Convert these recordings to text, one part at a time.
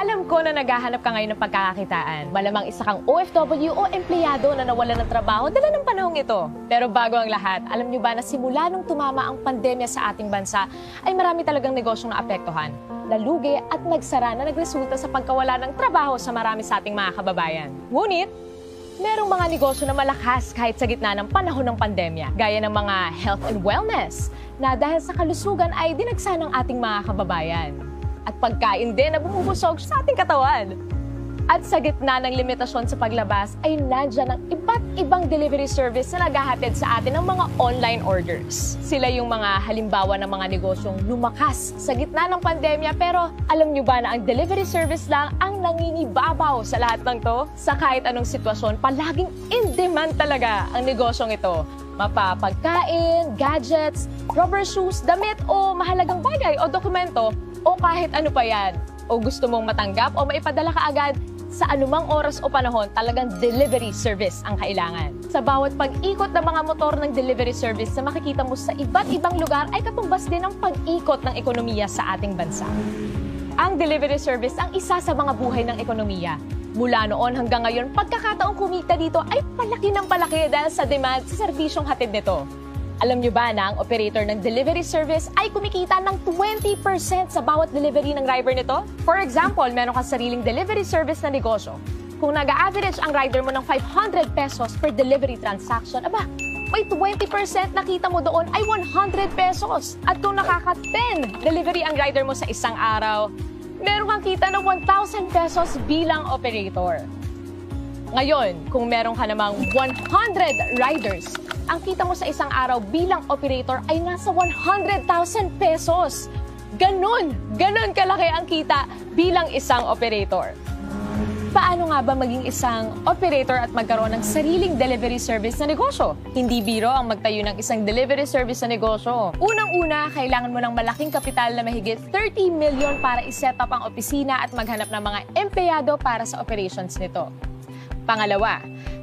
Alam ko na naghahanap ka ngayon ng pagkakakitaan. Malamang isa kang OFW o empleyado na nawalan ng trabaho dala ng panahong ito. Pero bago ang lahat, alam niyo ba na simula nung tumama ang pandemya sa ating bansa, ay marami talagang negosyong naapektuhan, nalugi at nagsara na nagresulta sa pagkawala ng trabaho sa marami sa ating mga kababayan. Ngunit, merong mga negosyo na malakas kahit sa gitna ng panahon ng pandemya, gaya ng mga health and wellness, na dahil sa kalusugan ay dinagsa ng ating mga kababayan. At pagkain din na bumubusog sa ating katawan. At sa gitna ng limitasyon sa paglabas ay nandyan ang iba't ibang delivery service na naghahatid sa atin ng mga online orders. Sila yung mga halimbawa ng mga negosyong lumakas sa gitna ng pandemya, pero alam nyo ba na ang delivery service lang ang nangingibabaw sa lahat ng to? Sa kahit anong sitwasyon, palaging in demand talaga ang negosyong ito. Mapapagkain, gadgets, rubber shoes, damit o mahalagang bagay o dokumento o kahit ano pa yan. O gusto mong matanggap o maipadala ka agad, sa anumang oras o panahon, talagang delivery service ang kailangan. Sa bawat pag-ikot ng mga motor ng delivery service na makikita mo sa iba't ibang lugar ay katumbas din ang pag-ikot ng ekonomiya sa ating bansa. Ang delivery service ang isa sa mga buhay ng ekonomiya. Mula noon hanggang ngayon, pagkakataong kumita dito ay palaki ng palaki dahil sa demand sa serbisyong hatid nito. Alam nyo ba na ang operator ng delivery service ay kumikita ng 20% sa bawat delivery ng driver nito? For example, meron kang sariling delivery service na negosyo. Kung nag-average ang rider mo ng 500 pesos per delivery transaction, aba, may 20% na kita mo doon ay 100 pesos. At kung nakaka-10 delivery ang rider mo sa isang araw, meron kang kita ng 1,000 pesos bilang operator. Ngayon, kung meron ka namang 100 riders, ang kita mo sa isang araw bilang operator ay nasa 100,000 pesos. Ganon kalaki ang kita bilang isang operator. Paano nga ba maging isang operator at magkaroon ng sariling delivery service na negosyo? Hindi biro ang magtayo ng isang delivery service na negosyo. Unang-una, kailangan mo ng malaking kapital na mahigit 30 million para iset up ang opisina at maghanap ng mga empleyado para sa operations nito. Pangalawa,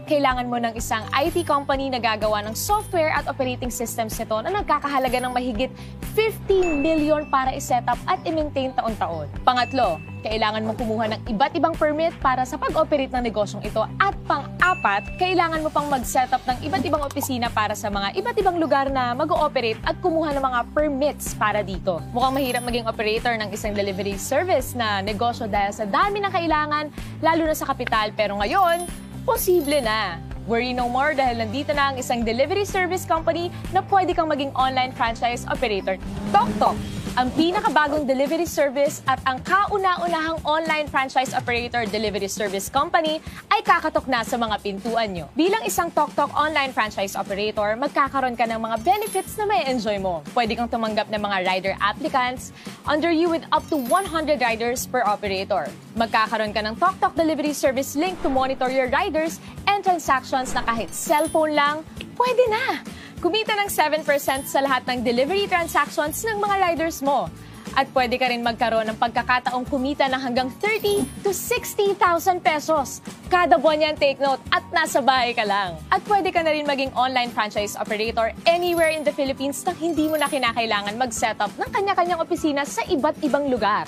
kailangan mo ng isang IT company na gagawa ng software at operating systems nito na nagkakahalaga ng mahigit 50 million para iset up at i-maintain taon-taon. Pangatlo, kailangan mo kumuha ng iba't ibang permit para sa pag-operate ng negosyong ito. At pang-apat, kailangan mo pang mag-set up ng iba't ibang opisina para sa mga iba't ibang lugar na mag-ooperate at kumuha ng mga permits para dito. Mukhang mahirap maging operator ng isang delivery service na negosyo dahil sa dami ng kailangan, lalo na sa kapital, pero ngayon, posible na. Worry no more dahil nandito na ang isang delivery service company na pwede kang maging online franchise operator. TokTok, ang pinakabagong delivery service at ang kauna-unahang online franchise operator delivery service company ay kakatok na sa mga pintuan nyo. Bilang isang TokTok online franchise operator, magkakaroon ka ng mga benefits na may enjoy mo. Pwede kang tumanggap ng mga rider applicants under you with up to 100 riders per operator. Magkakaroon ka ng TokTok delivery service link to monitor your riders and transactions na kahit cellphone lang, pwede na! Kumita ng 7% sa lahat ng delivery transactions ng mga riders mo. At pwede ka rin magkaroon ng pagkakataong kumita ng hanggang 30 to 60,000 pesos. Kada buwan yan, take note, at nasa bahay ka lang. At pwede ka na rin maging online franchise operator anywhere in the Philippines na hindi mo na kinakailangan mag-set up ng kanya-kanyang opisina sa iba't ibang lugar.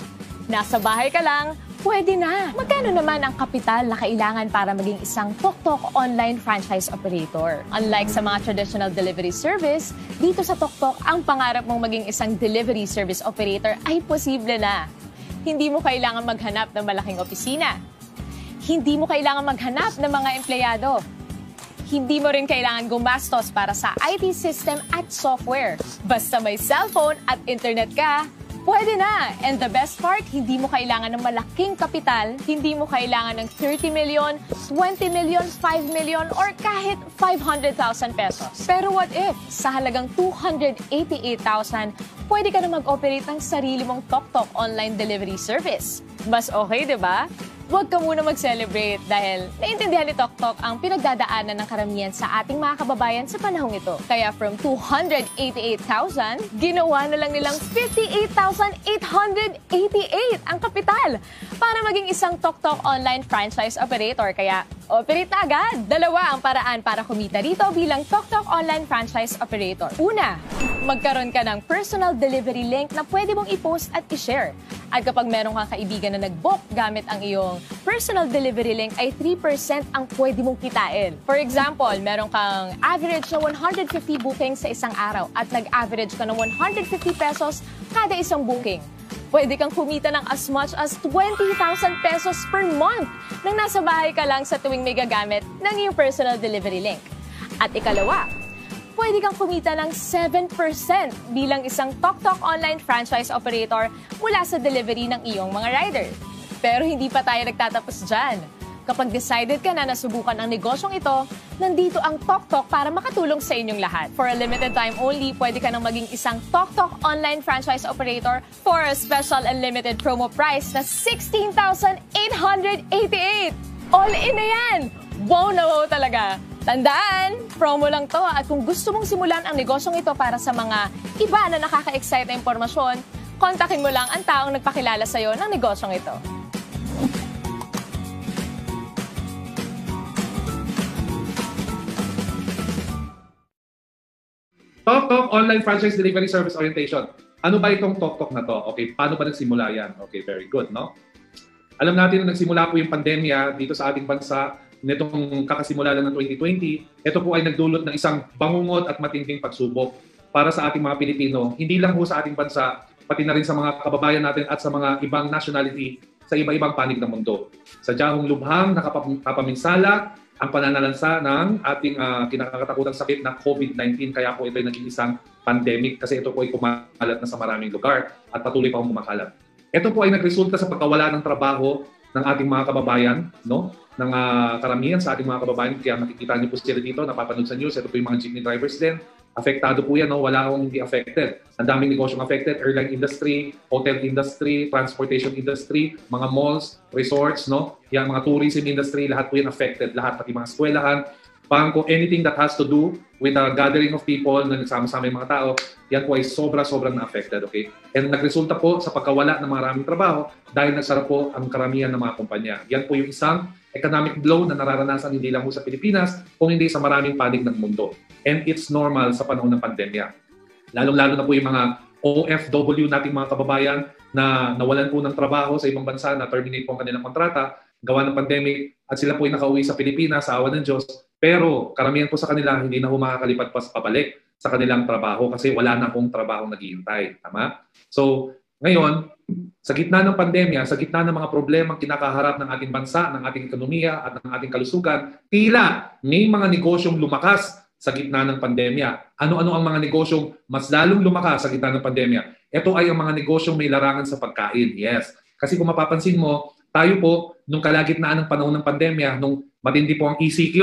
Nasa bahay ka lang, pwede na. Magkano naman ang kapital na kailangan para maging isang TokTok online franchise operator? Unlike sa mga traditional delivery service, dito sa TokTok, ang pangarap mong maging isang delivery service operator ay posible na. Hindi mo kailangan maghanap ng malaking opisina. Hindi mo kailangan maghanap ng mga empleyado. Hindi mo rin kailangan gumastos para sa IT system at software. Basta may cellphone at internet ka, pwede na! And the best part, hindi mo kailangan ng malaking kapital, hindi mo kailangan ng 30 million, 20 million, 5 million, or kahit 500,000 pesos. Pero what if, sa halagang 288,000, pwede ka na mag-operate ng sarili mong TokTok online delivery service? Mas okay, di ba? Huwag ka muna mag-celebrate dahil naintindihan ni TokTok ang pinagdadaanan ng karamihan sa ating mga kababayan sa panahong ito. Kaya from 288,000, ginawa na lang nilang 58,888 ang kapital para maging isang TokTok online franchise operator. Kaya operate na agad! Dalawa ang paraan para kumita dito bilang TokTok online franchise operator. Una, magkaroon ka ng personal delivery link na pwede mong i-post at i-share. At kapag meron kang kaibigan na nag-book gamit ang iyong personal delivery link, ay 3% ang pwede mong kitain. For example, meron kang average na 150 bookings sa isang araw at nag-average ka ng 150 pesos kada isang booking. Pwede kang kumita ng as much as 20,000 pesos per month nang nasa bahay ka lang sa tuwing may gagamit ng iyong personal delivery link. At ikalawa, pwede kang kumita ng 7% bilang isang TokTok online franchise operator mula sa delivery ng iyong mga rider. Pero hindi pa tayo nagtatapos dyan. Kapag decided ka na nasubukan ang negosyong ito, nandito ang TokTok para makatulong sa inyong lahat. For a limited time only, pwede ka nang maging isang TokTok online franchise operator for a special unlimited promo price na 16,888! All in na yan! Wow na wow talaga! Tandaan, promo lang to at kung gusto mong simulan ang negosyong ito para sa mga iba na nakaka-excite na impormasyon, kontakin mo lang ang taong nagpakilala sa'yo ng negosyong ito. TokTok Online Franchise Delivery Service Orientation. Ano ba itong TokTok na to? Okay, paano ba nagsimula yan? Okay, very good, no? Alam natin na nagsimula po yung pandemya dito sa ating bansa nitong kakasimula lang ng 2020. Ito po ay nagdulot ng isang bangungot at matinding pagsubok para sa ating mga Pilipino. Hindi lang po sa ating bansa, pati na rin sa mga kababayan natin at sa mga ibang nationality sa iba-ibang panig ng mundo. Sadyang lubhang nakapaminsala ang pananalansa ng ating kinakatakutan sakit na COVID-19. Kaya po ito ay naging isang pandemic kasi ito po ay kumalat na sa maraming lugar at patuloy pa akong kumakalat. Ito po ay nagresulta sa pagkawala ng trabaho ng ating mga kababayan, no? Ng karamihan sa ating mga kababayan. Kaya makikita niyo po sila dito, napapanood sa news. Ito po yung mga jeepney drivers din. Apektado po yan, no? Wala akong hindi affected. Ang daming negosyong affected, airline industry, hotel industry, transportation industry, mga malls, resorts, no? Yan, mga tourism industry, lahat po yan affected. Lahat, pati mga eskwelahan, bangko, anything that has to do with a gathering of people na nagsama-sama yung mga tao, yan po ay sobrang na-affected, okay? And nagresulta po sa pagkawala ng maraming trabaho dahil nagsara po ang karamihan ng mga kumpanya. Yan po yung isang economic blow na nararanasan hindi lang po sa Pilipinas, kung hindi sa maraming panig ng mundo. And it's normal sa panahon ng pandemya. Lalong-lalo na po yung mga OFW nating mga kababayan na nawalan po ng trabaho sa ibang bansa, na terminate po ang kanilang kontrata, gawa ng pandemic, at sila po ay nakauwi sa Pilipinas sa awa ng Diyos. Pero karamihan po sa kanila hindi na po makakalipat pa pabalik sa kanilang trabaho kasi wala na pong trabaho naghihintay. Tama? So, ngayon, sa gitna ng pandemya, sa gitna ng mga problemang kinakaharap ng ating bansa, ng ating ekonomiya at ng ating kalusugan, tila may mga negosyong lumakas sa gitna ng pandemya. Ano-ano ang mga negosyong mas lalong lumakas sa gitna ng pandemya? Ito ay ang mga negosyong may larangan sa pagkain. Yes. Kasi kung mapapansin mo, tayo po, nung kalagitnaan ng panahon ng pandemya, nung matindi po ang ECQ,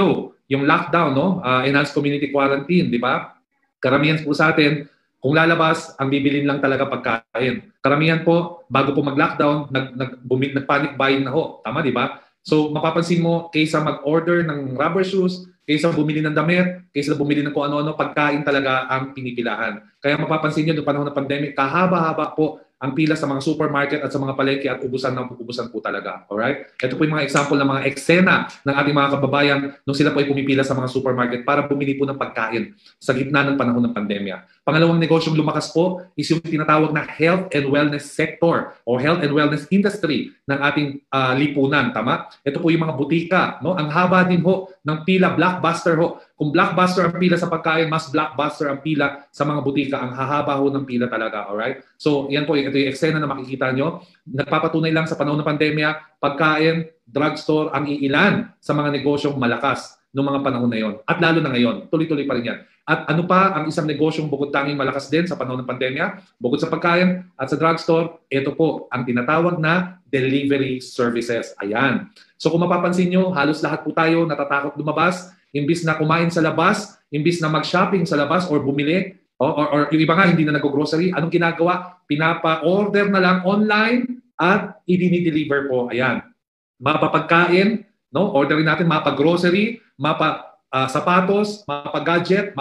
yung lockdown, no? Enhanced Community Quarantine, di ba? Karamihan po sa atin, kung lalabas, ang bibilin lang talaga pagkain. Karamihan po, bago po mag-lockdown, nag-panic buying na ho. Tama, di ba? So, mapapansin mo, kaysa mag-order ng rubber shoes, kaysa bumili ng damit, kaysa bumili ng kung ano-ano, pagkain talaga ang pinipilahan. Kaya mapapansin nyo, noong panahon ng pandemic, kahaba-haba po ang pila sa mga supermarket at sa mga palengke at ubusan po talaga. Alright? Ito po yung mga example ng mga eksena ng ating mga kababayan nung sila po ay pumipila sa mga supermarket para bumili po ng pagkain sa gitna ng panahon ng pandemya. Pangalawang negosyong lumakas po is yung tinatawag na health and wellness sector o health and wellness industry ng ating lipunan. Tama? Ito po yung mga butika. No? Ang haba din ho ng pila, blockbuster ho. Kung blockbuster ang pila sa pagkain, mas blockbuster ang pila sa mga butika. Ang hahaba ho ng pila talaga. Alright? So, yan po, ito yung eksena na makikita nyo. Nagpapatunay lang sa panahon ng pandemya, pagkain, drugstore, ang iilan sa mga negosyong malakas noong mga panahon na yon. At lalo na ngayon, tuloy-tuloy pa rin yan. At ano pa ang isang negosyong bukod tanging malakas din sa panahon ng pandemya? Bukod sa pagkain at sa drugstore, ito po ang tinatawag na delivery services. Ayan. So kung mapapansin nyo, halos lahat po tayo natatakot lumabas. Imbis na kumain sa labas, imbis na mag-shopping sa labas or bumili, or yung iba nga hindi na nag-grocery, anong ginagawa? Pinapa-order na lang online at i-deliver po. Ayan. Mapapagkain, no? Orderin natin mapa-grocery, sapatos, mapa-gadget,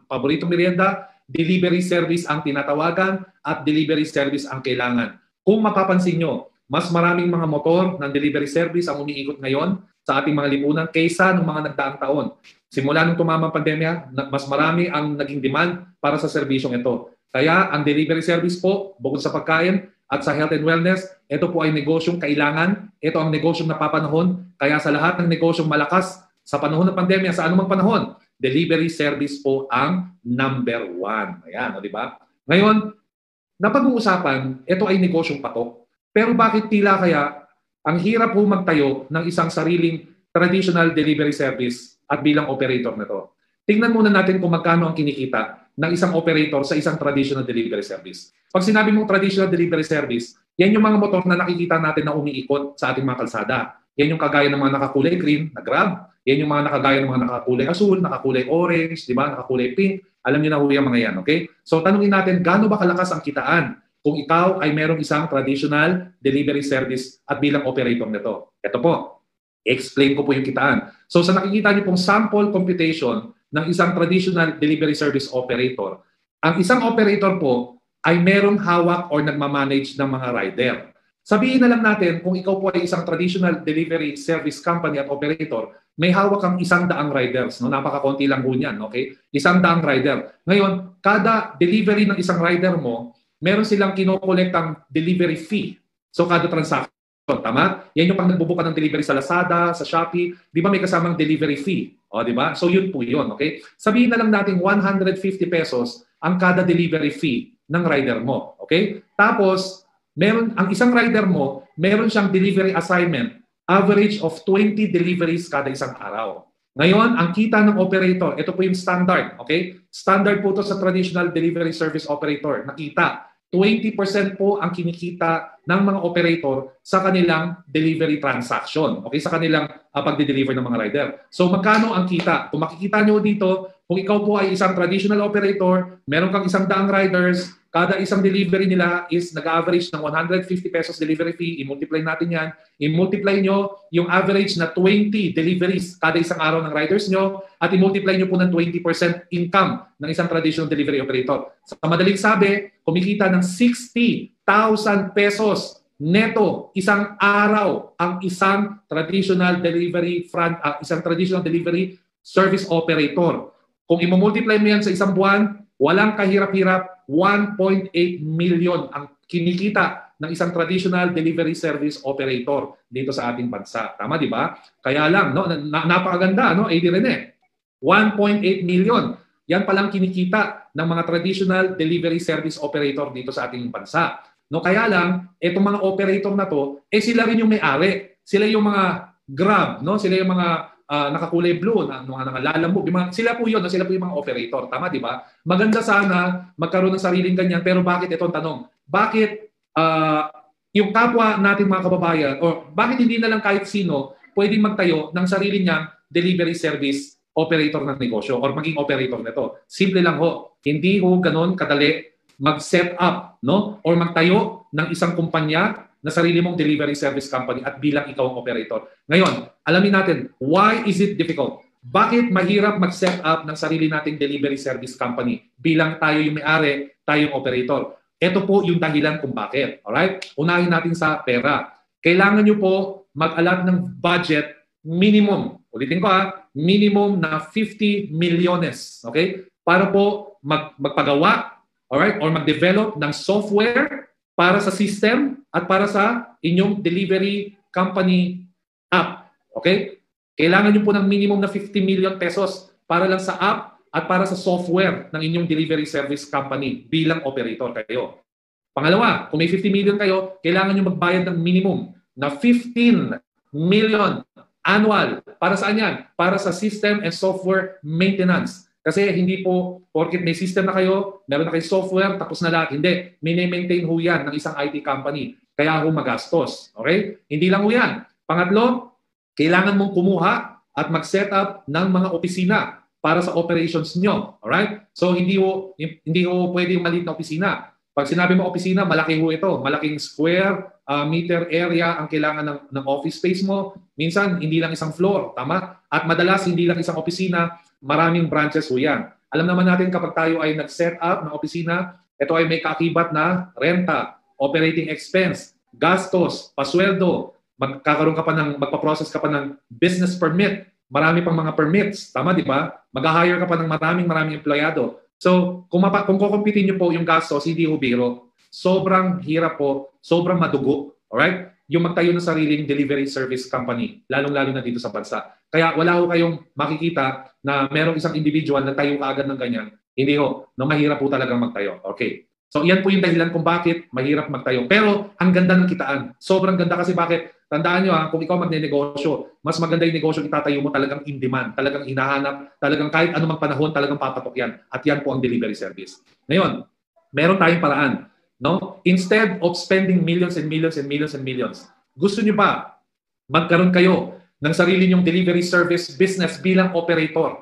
paboritong merienda, delivery service ang tinatawagan at delivery service ang kailangan. Kung mapapansin nyo, mas maraming mga motor ng delivery service ang umiikot ngayon sa ating mga lipunan kaysa ng mga nagdaang taon. Simula nung tumama ang pandemya, mas marami ang naging demand para sa serbisyong ito. Kaya ang delivery service po, bukod sa pagkain, at sa health and wellness, ito po ay negosyong kailangan, ito ang negosyong napapanahon, kaya sa lahat ng negosyong malakas sa panahon ng pandemya, sa anumang panahon, delivery service po ang number 1. Ayan, di ba? Ngayon, napag-uusapan, ito ay negosyong patok. Pero bakit tila kaya ang hirap po magtayo ng isang sariling traditional delivery service at bilang operator nito? Tingnan muna natin kung magkano ang kinikita ng isang operator sa isang traditional delivery service. Pag sinabi mong traditional delivery service, yan yung mga motor na nakikita natin na umiikot sa ating mga kalsada. Yan yung kagaya ng mga nakakulay green na Grab. Yan yung mga nakagaya ng mga nakakulay asul, nakakulay orange, di ba? Nakakulay pink. Alam niyo na ho yung mga yan, okay? So tanungin natin, gaano ba kalakas ang kitaan kung ikaw ay merong isang traditional delivery service at bilang operator nito? Ito po, explain ko po yung kitaan. So sa nakikita niyo pong sample computation ng isang traditional delivery service operator, ang isang operator po ay merong hawak or nagmamanage ng mga rider. Sabihin na lang natin, kung ikaw po ay isang traditional delivery service company at operator, may hawak kang 100 riders. No? Napakakonti lang po niyan. Okay? 100 rider. Ngayon, kada delivery ng isang rider mo, meron silang kinokolektang delivery fee. So, kada transaction. Tama? Yan yung pag nagbubuka ng delivery sa Lazada, sa Shopee, di ba may kasamang delivery fee? O, di ba? So, yun po yun. Okay? Sabihin na lang natin 150 pesos ang kada delivery fee ng rider mo. Okay? Tapos, ang isang rider mo, meron siyang delivery assignment, average of 20 deliveries kada isang araw. Ngayon, ang kita ng operator, ito po yung standard, okay? Standard po ito sa traditional delivery service operator. Nakita, 20% po ang kinikita ng mga operator sa kanilang delivery transaction, okay? Sa kanilang pagde-deliver ng mga rider. So, magkano ang kita? Kung makikita nyo dito, kung ikaw po ay isang traditional operator, meron kang 100 riders, kada isang delivery nila is nag-average ng 150 pesos delivery fee. I-multiply natin yan. I-multiply nyo yung average na 20 deliveries kada isang araw ng riders nyo at i-multiply nyo po ng 20% income ng isang traditional delivery operator. Sa madaling sabi, kumikita ng 60,000 pesos neto isang araw ang isang traditional delivery service operator. Kung i-multiply mo yan sa isang buwan, walang kahirap-hirap, 1.8 million ang kinikita ng isang traditional delivery service operator dito sa ating bansa. Tama, di ba? Kaya lang, no? Napakaganda, no? AD Rene. 1.8 million. Yan palang kinikita ng mga traditional delivery service operator dito sa ating bansa. No, kaya lang, itong mga operator na to, sila rin yung may-ari. Sila yung mga Grab, no? Sila yung mga nakakulay blue, nangalalambog. Sila po yun, sila po yung mga operator. Tama, di ba? Maganda sana magkaroon ng sariling ganyan, pero bakit itong tanong? Bakit yung kapwa natin mga kababayan, o bakit hindi na lang kahit sino pwedeng magtayo ng sarili niyang delivery service operator ng negosyo or maging operator nito? Simple lang ho. Hindi ho ganun kadali mag-set up, no? Or magtayo ng isang kumpanya na sarili mong delivery service company at bilang ikaw ang operator. Ngayon, alamin natin, why is it difficult? Bakit mahirap mag-set up ng sarili nating delivery service company bilang tayo yung may-ari, tayo yung operator? Ito po yung dahilan kung bakit. Alright? Unahin natin sa pera. Kailangan nyo po mag-allot ng budget minimum. Ulitin ko minimum na 50 milyones. Okay? Para po magpagawa, alright? Or mag-develop ng software para sa system at para sa inyong delivery company app. Okay? Kailangan nyo po ng minimum na 50 million pesos para lang sa app at para sa software ng inyong delivery service company bilang operator kayo. Pangalawa, kung may 50 million kayo, kailangan nyo magbayad ng minimum na 15 million annual. Para saan yan? Para sa system and software maintenance. Kasi hindi po, porket may system na kayo, meron na kayo software, tapos na lahat. Hindi. Mini-maintain ho yan ng isang IT company. Kaya ho magastos. Okay? Hindi lang ho yan. Pangatlo, kailangan mong kumuha at mag-set up ng mga opisina para sa operations nyo. Alright? So hindi ho pwedeng maliit na opisina. Pag sinabi mo opisina, malaki ho ito. Malaking square meter area ang kailangan ng office space mo. Minsan, hindi lang isang floor. Tama? At madalas, hindi lang isang opisina. Maraming branches ho yan. Alam naman natin kapag tayo ay nag-set up ng opisina, ito ay may kaakibat na renta, operating expense, gastos, pasweldo, magpaprocess ka pa ng business permit, marami pang mga permits, tama di ba? Mag-hire ka pa ng maraming empleyado. So, kung kukumpitin niyo po yung gastos, hindi ho biro. Sobrang hirap po, sobrang madugo. Alright? Yung magtayo ng sariling delivery service company, lalong-lalo na dito sa bansa. Kaya wala ho kayong makikita na merong isang individual na tayo kaagad ng ganyan. Hindi ho. No, mahirap po talagang magtayo. Okay. So, yan po yung dahilan kung bakit mahirap magtayo. Pero, ang ganda ng kitaan. Sobrang ganda kasi bakit? Tandaan nyo kung ikaw magne-negosyo, mas maganda yung negosyo itatayo mo talagang in demand, talagang hinahanap, talagang kahit anumang panahon, talagang papatok yan. At yan po ang delivery service. Ngayon, meron tayong paraan. No? Instead of spending millions and millions and millions and millions, gusto nyo ba magkaroon kayo ng sarili nyong delivery service business bilang operator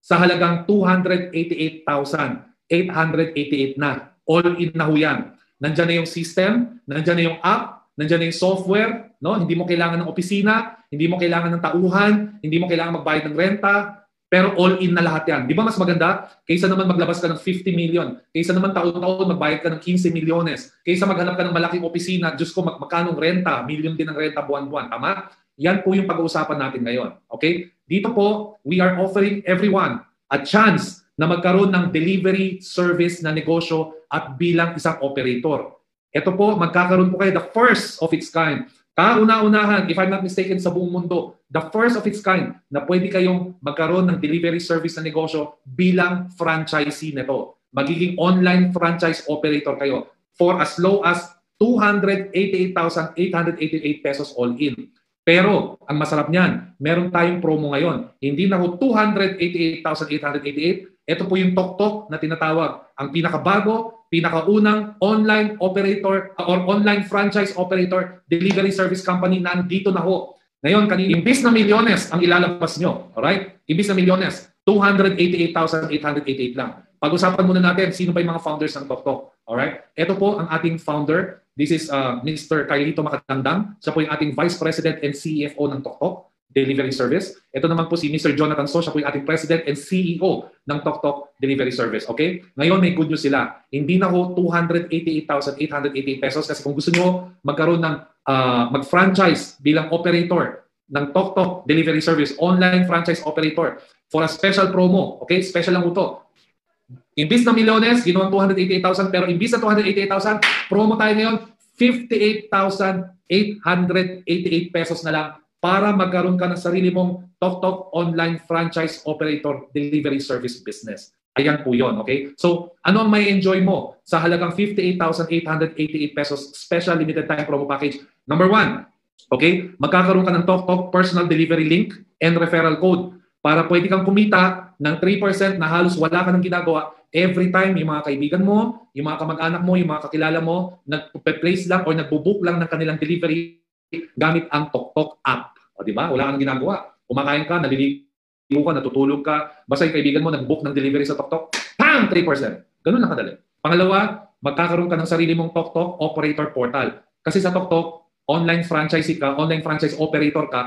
sa halagang 288,888 na. All-in na ho yan. Nandyan na yung system, nandyan na yung app, nandyan na yung software, no? Hindi mo kailangan ng opisina, hindi mo kailangan ng tauhan, hindi mo kailangan magbayad ng renta, pero all-in na lahat yan. Di ba mas maganda? Kaysa naman maglabas ka ng 50 million, kaysa naman taon-taon magbayad ka ng 15 milyones, kaysa maghanap ka ng malaking opisina, Diyos ko, magkanong renta, million din ang renta buwan-buwan. Tama? Yan po yung pag-uusapan natin ngayon. Okay? Dito po, we are offering everyone a chance na magkaroon ng delivery service na negosyo at bilang isang operator. Ito po, magkakaroon po kayo the first of its kind. Kauna-unahan, if I'm not mistaken, sa buong mundo, the first of its kind na pwede kayong magkaroon ng delivery service na negosyo bilang franchisee nito. Magiging online franchise operator kayo for as low as 288,888 pesos all in. Pero, ang masarap niyan, meron tayong promo ngayon. Hindi na ho 288,888. Ito po yung Tok na tinatawag. Ang pinakabago, pinakaunang online operator or online franchise operator delivery service company na andito na ho. Ngayon, imbis na milyones ang ilalabas nyo. Alright? Imbis na milyones, 288,888 lang. Pag-usapan muna natin sino ba yung mga founders ng Tok. Alright? Ito po ang ating founder. This is Mr. Carlito Makatandang. Siya po yung ating Vice President and CFO ng Tok Delivery Service. Ito naman po si Mr. Jonathan So. Siya po yung ating President and CEO ng Tok Delivery Service. Okay? Ngayon may good news sila. Hindi na ho 288,888 pesos kasi kung gusto nyo magkaroon ng mag-franchise bilang operator ng Tok Delivery Service, online franchise operator for a special promo. Okay? Special lang ito. Imbis na milyones, ginawang 288,000, pero imbis na 288,000, promo tayo ngayon, 58,888 pesos na lang para magkaroon ka ng sarili mong Tok online franchise operator delivery service business. Ayan po yun, okay? So, ano ang may enjoy mo sa halagang 58,888 pesos special limited time promo package? Number 1, okay? Magkakaroon ka ng Tok personal delivery link and referral code para pwede kang kumita ng 3% na halos wala ka nang ginagawa every time yung mga kaibigan mo, yung mga kamag-anak mo, yung mga kakilala mo, nag-place lang or nagbubook lang ng kanilang delivery gamit ang Tok app. O, di ba? Wala ka nang ginagawa. Kumakain ka, naliligo ka, natutulog ka, basta yung kaibigan mo nag-book ng delivery sa Tok, pang! 3%. Ganun lang kadali. Pangalawa, magkakaroon ka ng sarili mong Tok operator portal. Kasi sa Tok, online franchisee ka, online franchise operator ka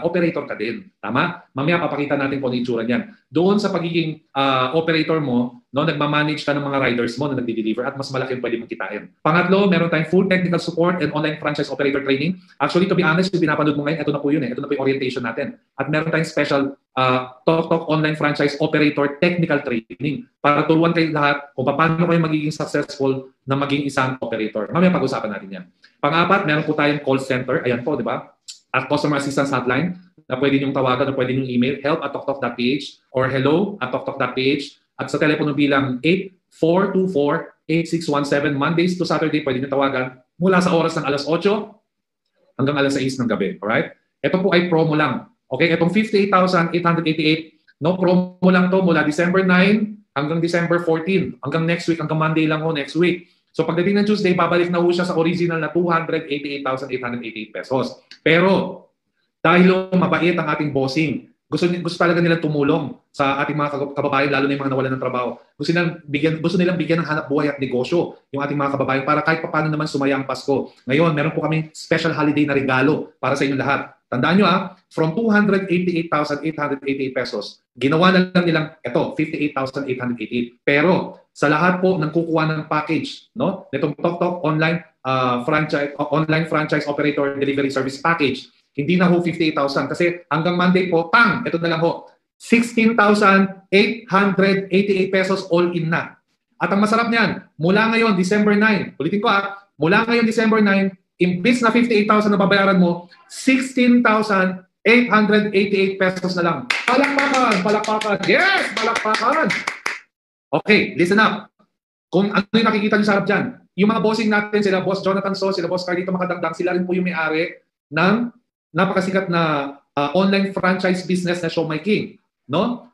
din. Tama? Mamaya papakita natin kung ano itsura niyan. Doon sa pagiging operator mo, no, nagmamanage ka ng mga riders mo na nagdi-deliver at mas malaki yung pwede mong kitain. Pangatlo, meron tayong full technical support and online franchise operator training. Actually, to be honest, yung pinapanood mo ngayon, ito na po yun eh. Ito na po yung orientation natin. At meron tayong special Tok online franchise operator technical training para turuan kayo lahat kung paano kayo magiging successful na maging isang operator. Mamaya pag-usapan natin yan. Pang-apat, meron po tayong call center. Ayan po, di ba? At customer assistance hotline na pwede niyong tawagan, na pwede niyong email, help@toktok.ph or hello@toktok.ph. At sa telepono bilang 8424-8617, Mondays to Saturday, pwede niyong tawagan mula sa oras ng alas 8 hanggang alas 6 ng gabi. Alright? Ito po ay promo lang. Okay? Itong 58,888, no, promo lang to mula December 9 hanggang December 14. Hanggang next week, hanggang Monday lang ho next week. So pagdating ng Tuesday, babalik na ho siya sa original na 288,888 pesos. Pero dahil mabait ang ating bossing, gusto talaga nilang tumulong sa ating mga kababayan, lalo na yung mga nawalan ng trabaho. Gusto nilang bigyan ng hanap buhay at negosyo yung ating mga kababayan para kahit paano naman sumaya ang Pasko. Ngayon, meron po kaming special holiday na regalo para sa inyong lahat. Tandaan nyo from 288,888 pesos, ginawa na lang nilang ito, 58,888. Pero sa lahat po ng kukuha ng package, no, nitong Tok online franchise operator delivery service package, hindi na ho 58,000 kasi hanggang Monday po, ito na lang ho, 16,888 pesos all in na. At ang masarap niyan, mula ngayon December 9, ulitin ko mula ngayon December 9 imbis na 58,000 na babayaran mo, 16,888 pesos na lang. Palakpakan! Palakpakan! Yes! Palakpakan! Okay, listen up. Kung ano yung nakikita nyo sa harap dyan, yung mga bossing natin, sila Boss Jonathan So, sila Boss Carlito Makadangdang, sila rin po yung may-ari ng napakasikat na online franchise business na Show My King. No?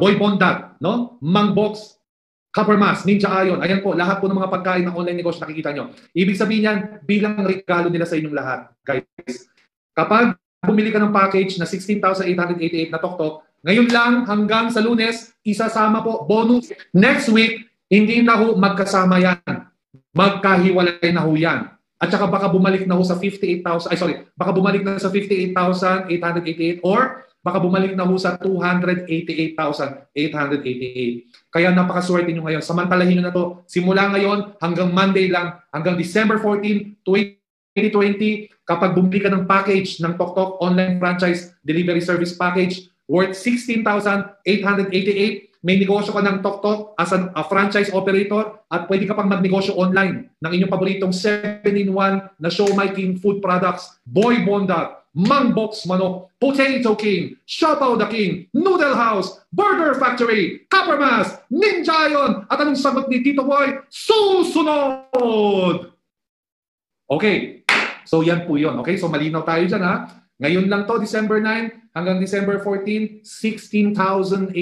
Boy Bondat, no? Mang Box, Copper Mask, Ninja Ion, ayan po, lahat po ng mga pagkain ng online negosyo nakikita nyo. Ibig sabihin yan, bilang regalo nila sa inyong lahat, guys. Kapag bumili ka ng package na 16,888 na Tok, ngayon lang hanggang sa Lunes, isasama po, bonus. Next week, hindi na ho magkasama yan. Magkahiwalay na ho yan. At saka baka bumalik na ho sa 58,000, baka bumalik na sa 58,888 or baka bumalik na ho sa 288,888. Kaya napakaswerte nyo ngayon. Samantalahin nyo na to. Simula ngayon hanggang Monday lang, hanggang December 14, 2020, kapag bumili ka ng package ng Tok Online Franchise Delivery Service Package worth 16,888, may negosyo ka ng Tok as a franchise operator at pwede ka pang magnegosyo online ng inyong paboritong 7-in-1 na Show My King food products, Boy Bondat, Mang Box Manok, Potato King, Siopaw the King, Noodle House, Burger Factory, Copper Mask, Ninja Ion, at anong sagot ni Tito Boy? Susunod! Okay, so yan po yun. Okay, so malinaw tayo dyan ha. Ngayon lang to, December 9 hanggang December 14, 16,888.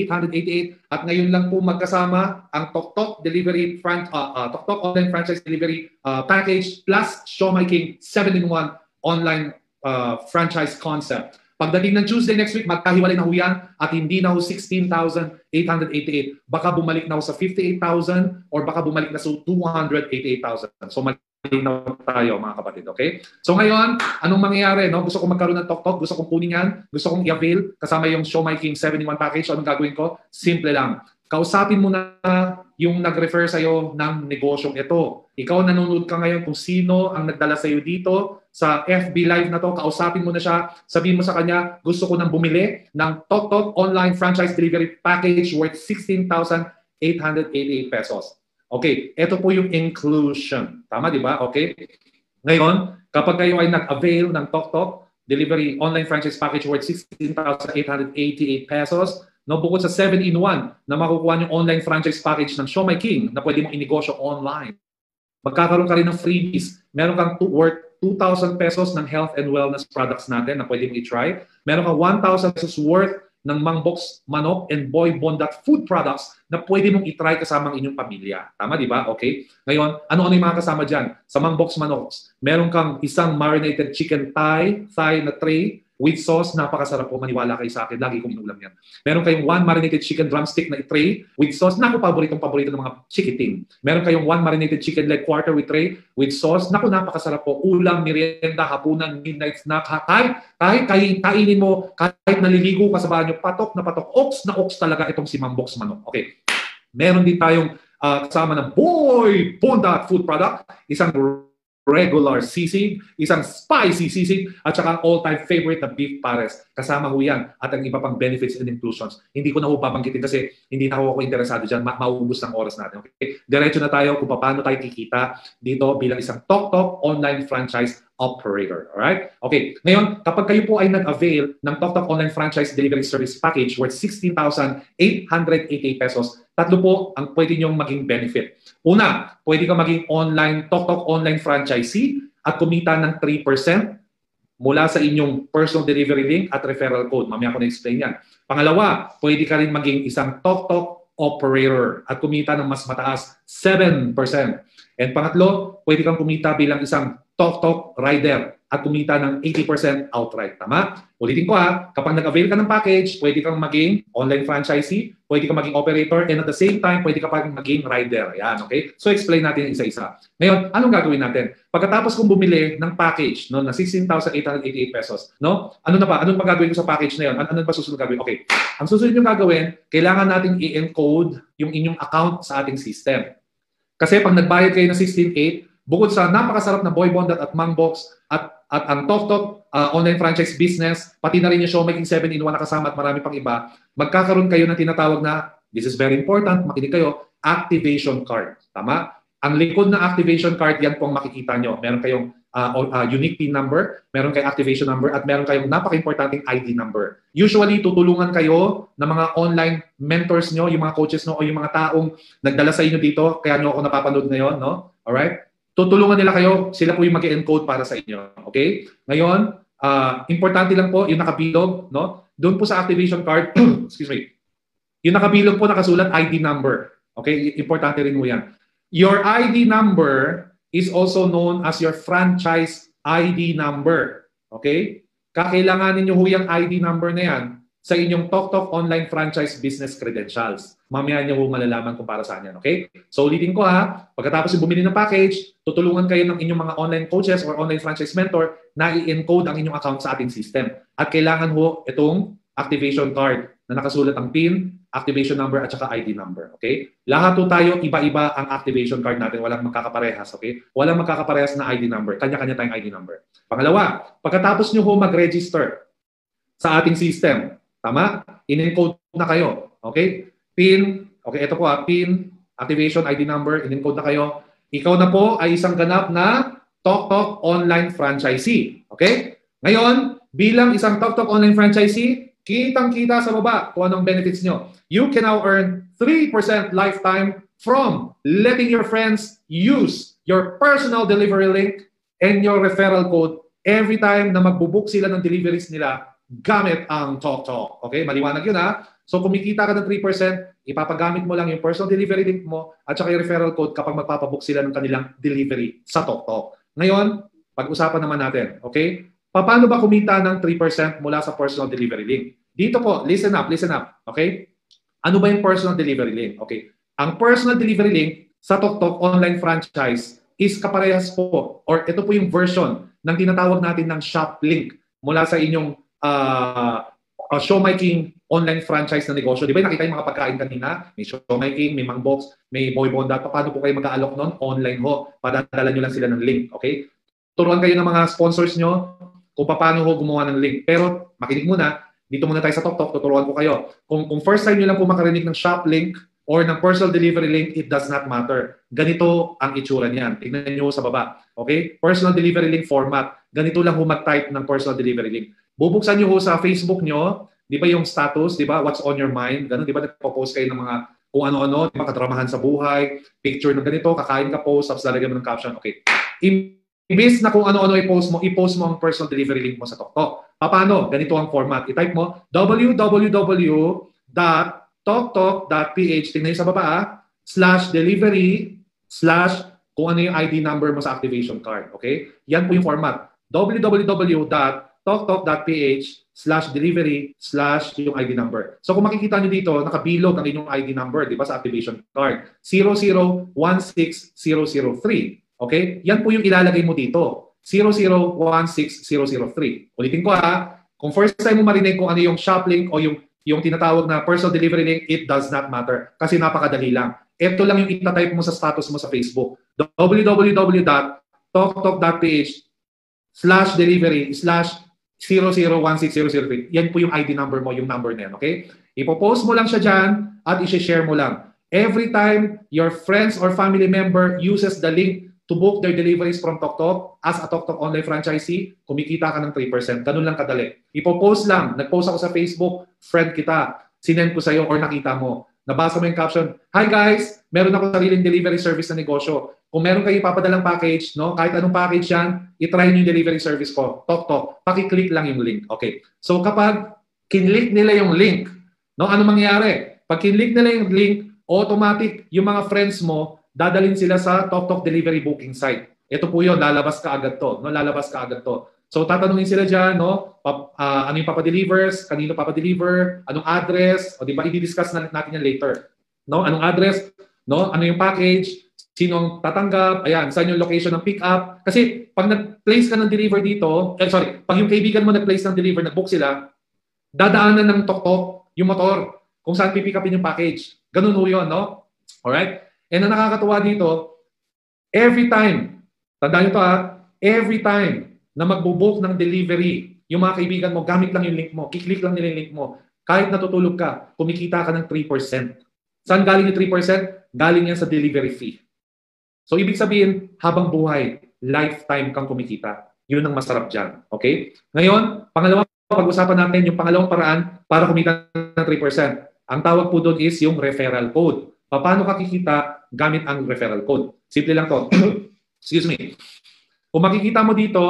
At ngayon lang po magkasama ang Tok Delivery Tok Online Franchise Delivery Package plus Show My King 7-in-1 online franchise concept. Pagdating ng Tuesday next week, magkahiwalay na ho yan at hindi na ho 16,888. Baka bumalik na ho sa 58,000 or baka bumalik na sa 288,000. So malinaw tayo mga kapatid, okay? So ngayon, anong mangyayari? No? Gusto kong magkaroon ng Tok, gusto kong kunin yan, gusto kong i-avail kasama yung Show My King 7-in-1 package. So anong gagawin ko? Simple lang. Kausapin mo na yung nag-refer sa'yo ng negosyong ito. Ikaw nanonood ka ngayon kung sino ang nagdala sa'yo dito sa FB Live na to. Kausapin mo na siya. Sabihin mo sa kanya, gusto ko nang bumili ng Tok Online Franchise Delivery Package worth 16,888 pesos. Okay, ito po yung inclusion. Tama, di ba? Okay. Ngayon, kapag kayo ay nag-avail ng Tok Delivery Online Franchise Package worth 16,888 pesos, no, bukod sa 7-in-1 na makukuha yung online franchise package ng Show My King na pwede mong inegosyo online. Magkakaroon ka rin ng freebies. Meron kang worth 2,000 pesos ng health and wellness products natin na pwede mong i-try. Meron kang 1,000 pesos worth ng Mang Box Manok and Boy Bondat food products na pwede mong i-try kasama ang inyong pamilya. Tama, di ba? Okay. Ngayon, ano-ano yung mga kasama dyan? Sa Mang Box Manok, meron kang isang marinated chicken thigh na tray with sauce, napakasarap po, maniwala kayo sa akin, lagi kong inulam yan. Meron kayong 1 marinated chicken drumstick na tray with sauce, naku, paborito ng mga chikiting. Meron kayong 1 marinated chicken leg quarter with tray with sauce, naku, napakasarap po, ulam, merienda, hapunan, midnight snack, kahit kainin mo, kahit naliligo ka sa banyo, patok na patok, ox na ox talaga itong si Mang Box Manok. Okay. Meron din tayong kasama ng Boy Bondat food product, isang regular sisig, isang spicy sisig, at saka all-time favorite na beef pares. Kasama ho yan at ang iba pang benefits and inclusions. Hindi ko na ho babanggitin kasi hindi na ho ako interesado dyan. Mauubos ng oras natin. Okay? Diretso na tayo kung paano tayo kikita dito bilang isang Tok online franchise operator. Alright? Okay. Ngayon, kapag kayo po ay nag-avail ng Tok Online Franchise Delivery Service Package worth 16,888 pesos, tatlo po ang pwede nyong maging benefit. Una, pwede ka maging Tok online franchisee at kumita ng 3% mula sa inyong personal delivery link at referral code. Mamaya ko na-explain yan. Pangalawa, pwede ka rin maging isang Tok operator at kumita ng mas mataas 7%. And pangatlo, pwede kang kumita bilang isang Tok rider at kumita ng 80% outright. Tama? Ulitin ko ha, kapag nag-avail ka ng package, pwede kang maging online franchisee, pwede kang maging operator, and at the same time, pwede ka pang maging rider. Yan, okay? So explain natin isa-isa. Ngayon, anong gagawin natin? Pagkatapos kong bumili ng package no, na 16,888 pesos, no? Ano na ba? Anong magagawin ko sa package na yun? Ano ba susunod gagawin? Okay. Ang susunod yung gagawin, kailangan natin i-encode yung inyong account sa ating system. Kasi pag nagbayad kayo ng 16,800, bukod sa napakasarap na Boy Bondat at Mang Box at ang Tok online franchise business, pati na rin yung Show My King 7-in-1 na kasama at marami pang iba, magkakaroon kayo ng tinatawag na, this is very important, makinig kayo, activation card. Tama? Ang likod ng activation card, yan po ang makikita nyo. Meron kayong unique PIN number, meron kayong activation number, at meron kayong napaka-importanting ID number. Usually, tutulungan kayo ng mga online mentors nyo, yung mga coaches nyo, o yung mga taong nagdala sa inyo dito, kaya nyo ako napapanood ngayon, no? Alright? Tutulungan nila kayo, sila po yung mag-encode para sa inyo. Okay? Ngayon, importante lang po, yung nakabilog, no? Doon po sa activation card, excuse me, yung nakabilog po nakasulat ID number. Okay? Importante rin po yan. Your ID number is also known as your franchise ID number. Okay? Kakailanganin nyo ho yung ID number na yan sa inyong TokTok Online Franchise Business Credentials. Mamaya nyo ho malalaman kung para saan yan. Okay? So ulitin ko ha, pagkatapos yung bumili ng package, tutulungan kayo ng inyong mga online coaches or online franchise mentor na i-encode ang inyong account sa ating system. At kailangan ho itong activation card na nakasulat ang PIN, activation number, at saka ID number. Okay? Lahat po tayo, iba-iba ang activation card natin. Walang magkakaparehas. Okay? Walang magkakaparehas na ID number. Kanya-kanya tayong ID number. Pangalawa, pagkatapos nyo ho mag-register sa ating system, tama? In-encode na kayo. Okay? PIN, okay, ito po PIN, activation, ID number, in-encode na kayo. Ikaw na po ay isang ganap na TokTok Online Franchisee. Okay? Ngayon, bilang isang TokTok Online Franchisee, kitang-kita sa baba kung anong benefits nyo. You can now earn 3% lifetime from letting your friends use your personal delivery link and your referral code every time na magbubook sila ng deliveries nila gamit ang TokTok. Okay? Maliwanag yun ha. So kumikita ka ng 3%, ipapagamit mo lang yung personal delivery link mo at saka yung referral code kapag magpapabook sila ng kanilang delivery sa TokTok. Ngayon, pag-usapan naman natin. Okay? Paano ba kumita ng 3% mula sa personal delivery link? Dito po, listen up. Okay? Ano ba yung personal delivery link? Okay. Ang personal delivery link sa TokTok Online Franchise is kaparehas po, or ito po yung version ng tinatawag natin ng shop link mula sa inyong Show My King online franchise na negosyo. Di ba nakita yung mga pagkain kanina? May Show My King, may Mang Box, may Boy Bonda. Paano po kayo mag-aalok nun? Online ho. Padadala nyo lang sila ng link. Okay? Turuan kayo ng mga sponsors nyo kung paano ho gumawa ng link. Pero makinig muna, dito muna tayo sa TokTok, tuturuan ko kayo. Kung first time nyo lang po makarinig ng shop link or ng personal delivery link, it does not matter. Ganito ang itsura niyan. Tignan nyo sa baba. Okay? Personal delivery link format. Ganito lang ho mag-type ng personal delivery link. Bubuksan nyo ho sa Facebook nyo, di ba yung status, di ba? What's on your mind? Ganun, di ba nagpo-post kayo ng mga kung ano-ano, di ba kadramahan sa buhay, picture ng ganito, kakain ka post, tapos lalagyan mo ng caption. Okay. Imbis na kung ano-ano i-post mo ang personal delivery link mo sa TokTok. Paano? Ganito ang format. I-type mo www.toktok.ph, tingnan nyo sa baba, /delivery/ kung ano yung ID number mo sa activation card. Okay? Yan po yung format. www.toktok.ph/delivery/ yung ID number. So kung makikita nyo dito, nakabilog ang inyong ID number, di ba, sa activation card. 0016003. Okay? Yan po yung ilalagay mo dito. 0016003. Ulitin ko ha. Kung first time mo marinig kung ano yung shop link o yung tinatawag na personal delivery link, it does not matter. Kasi napakadali lang. Ito lang yung itatype mo sa status mo sa Facebook. www.toktok.ph/delivery/0016003. Yan po yung ID number mo, yung number na yan. Okay? Ipopost mo lang siya dyan at i-share mo lang. Every time your friends or family member uses the link to book their deliveries from TokTok as a TokTok online franchisee, kumikita ka ng 3%. Ganun lang kadali. Ipopost lang. Nag-post ako sa Facebook, friend kita, sinend ko sa'yo or nakita mo. Nabasa mo yung caption, "Hi guys, meron ako sariling delivery service na negosyo. Kung meron kayo papadalang package, no, kahit anong package yan, itry nyo yung delivery service ko, TokTok. Pakiclick lang yung link." Okay. So kapag kinlik nila yung link, no, ano mangyayari? Pag kinlik nila yung link, automatic yung mga friends mo, dadalhin sila sa TokTok delivery booking site. Ito po yun, lalabas ka agad to. No? Lalabas ka agad to. So tatanungin sila dyan, no? Ano yung papadelivers, kanino papadeliver, anong address, o di ba i-discuss natin yan later. No? Anong address, no? Ano yung package, sinong tatanggap, ayan, saan yung location ng pick up. Kasi pag nag-place ka ng deliver dito, pag yung kaibigan mo nag-place ng deliver, nag-book sila, dadaanan ng TokTok yung motor kung saan pipick upin yung package. Ganun ho yun, no? Alright? And ang nakakatuwa dito, every time, tandaan nyo to every time na magbubook ng delivery, yung mga kaibigan mo, gamit lang yung link mo, kiklik lang nila yung link mo, kahit natutulog ka, kumikita ka ng 3%. Saan galing yung 3%? Galing yan sa delivery fee. So ibig sabihin, habang buhay, lifetime kang kumikita. Yun ang masarap dyan. Okay? Ngayon, pangalawang pag-usapan natin yung pangalawang paraan para kumita ng 3%. Ang tawag po doon is yung referral code. Paano ka kikita gamit ang referral code? Simple lang to. Excuse me. Kung makikita mo dito,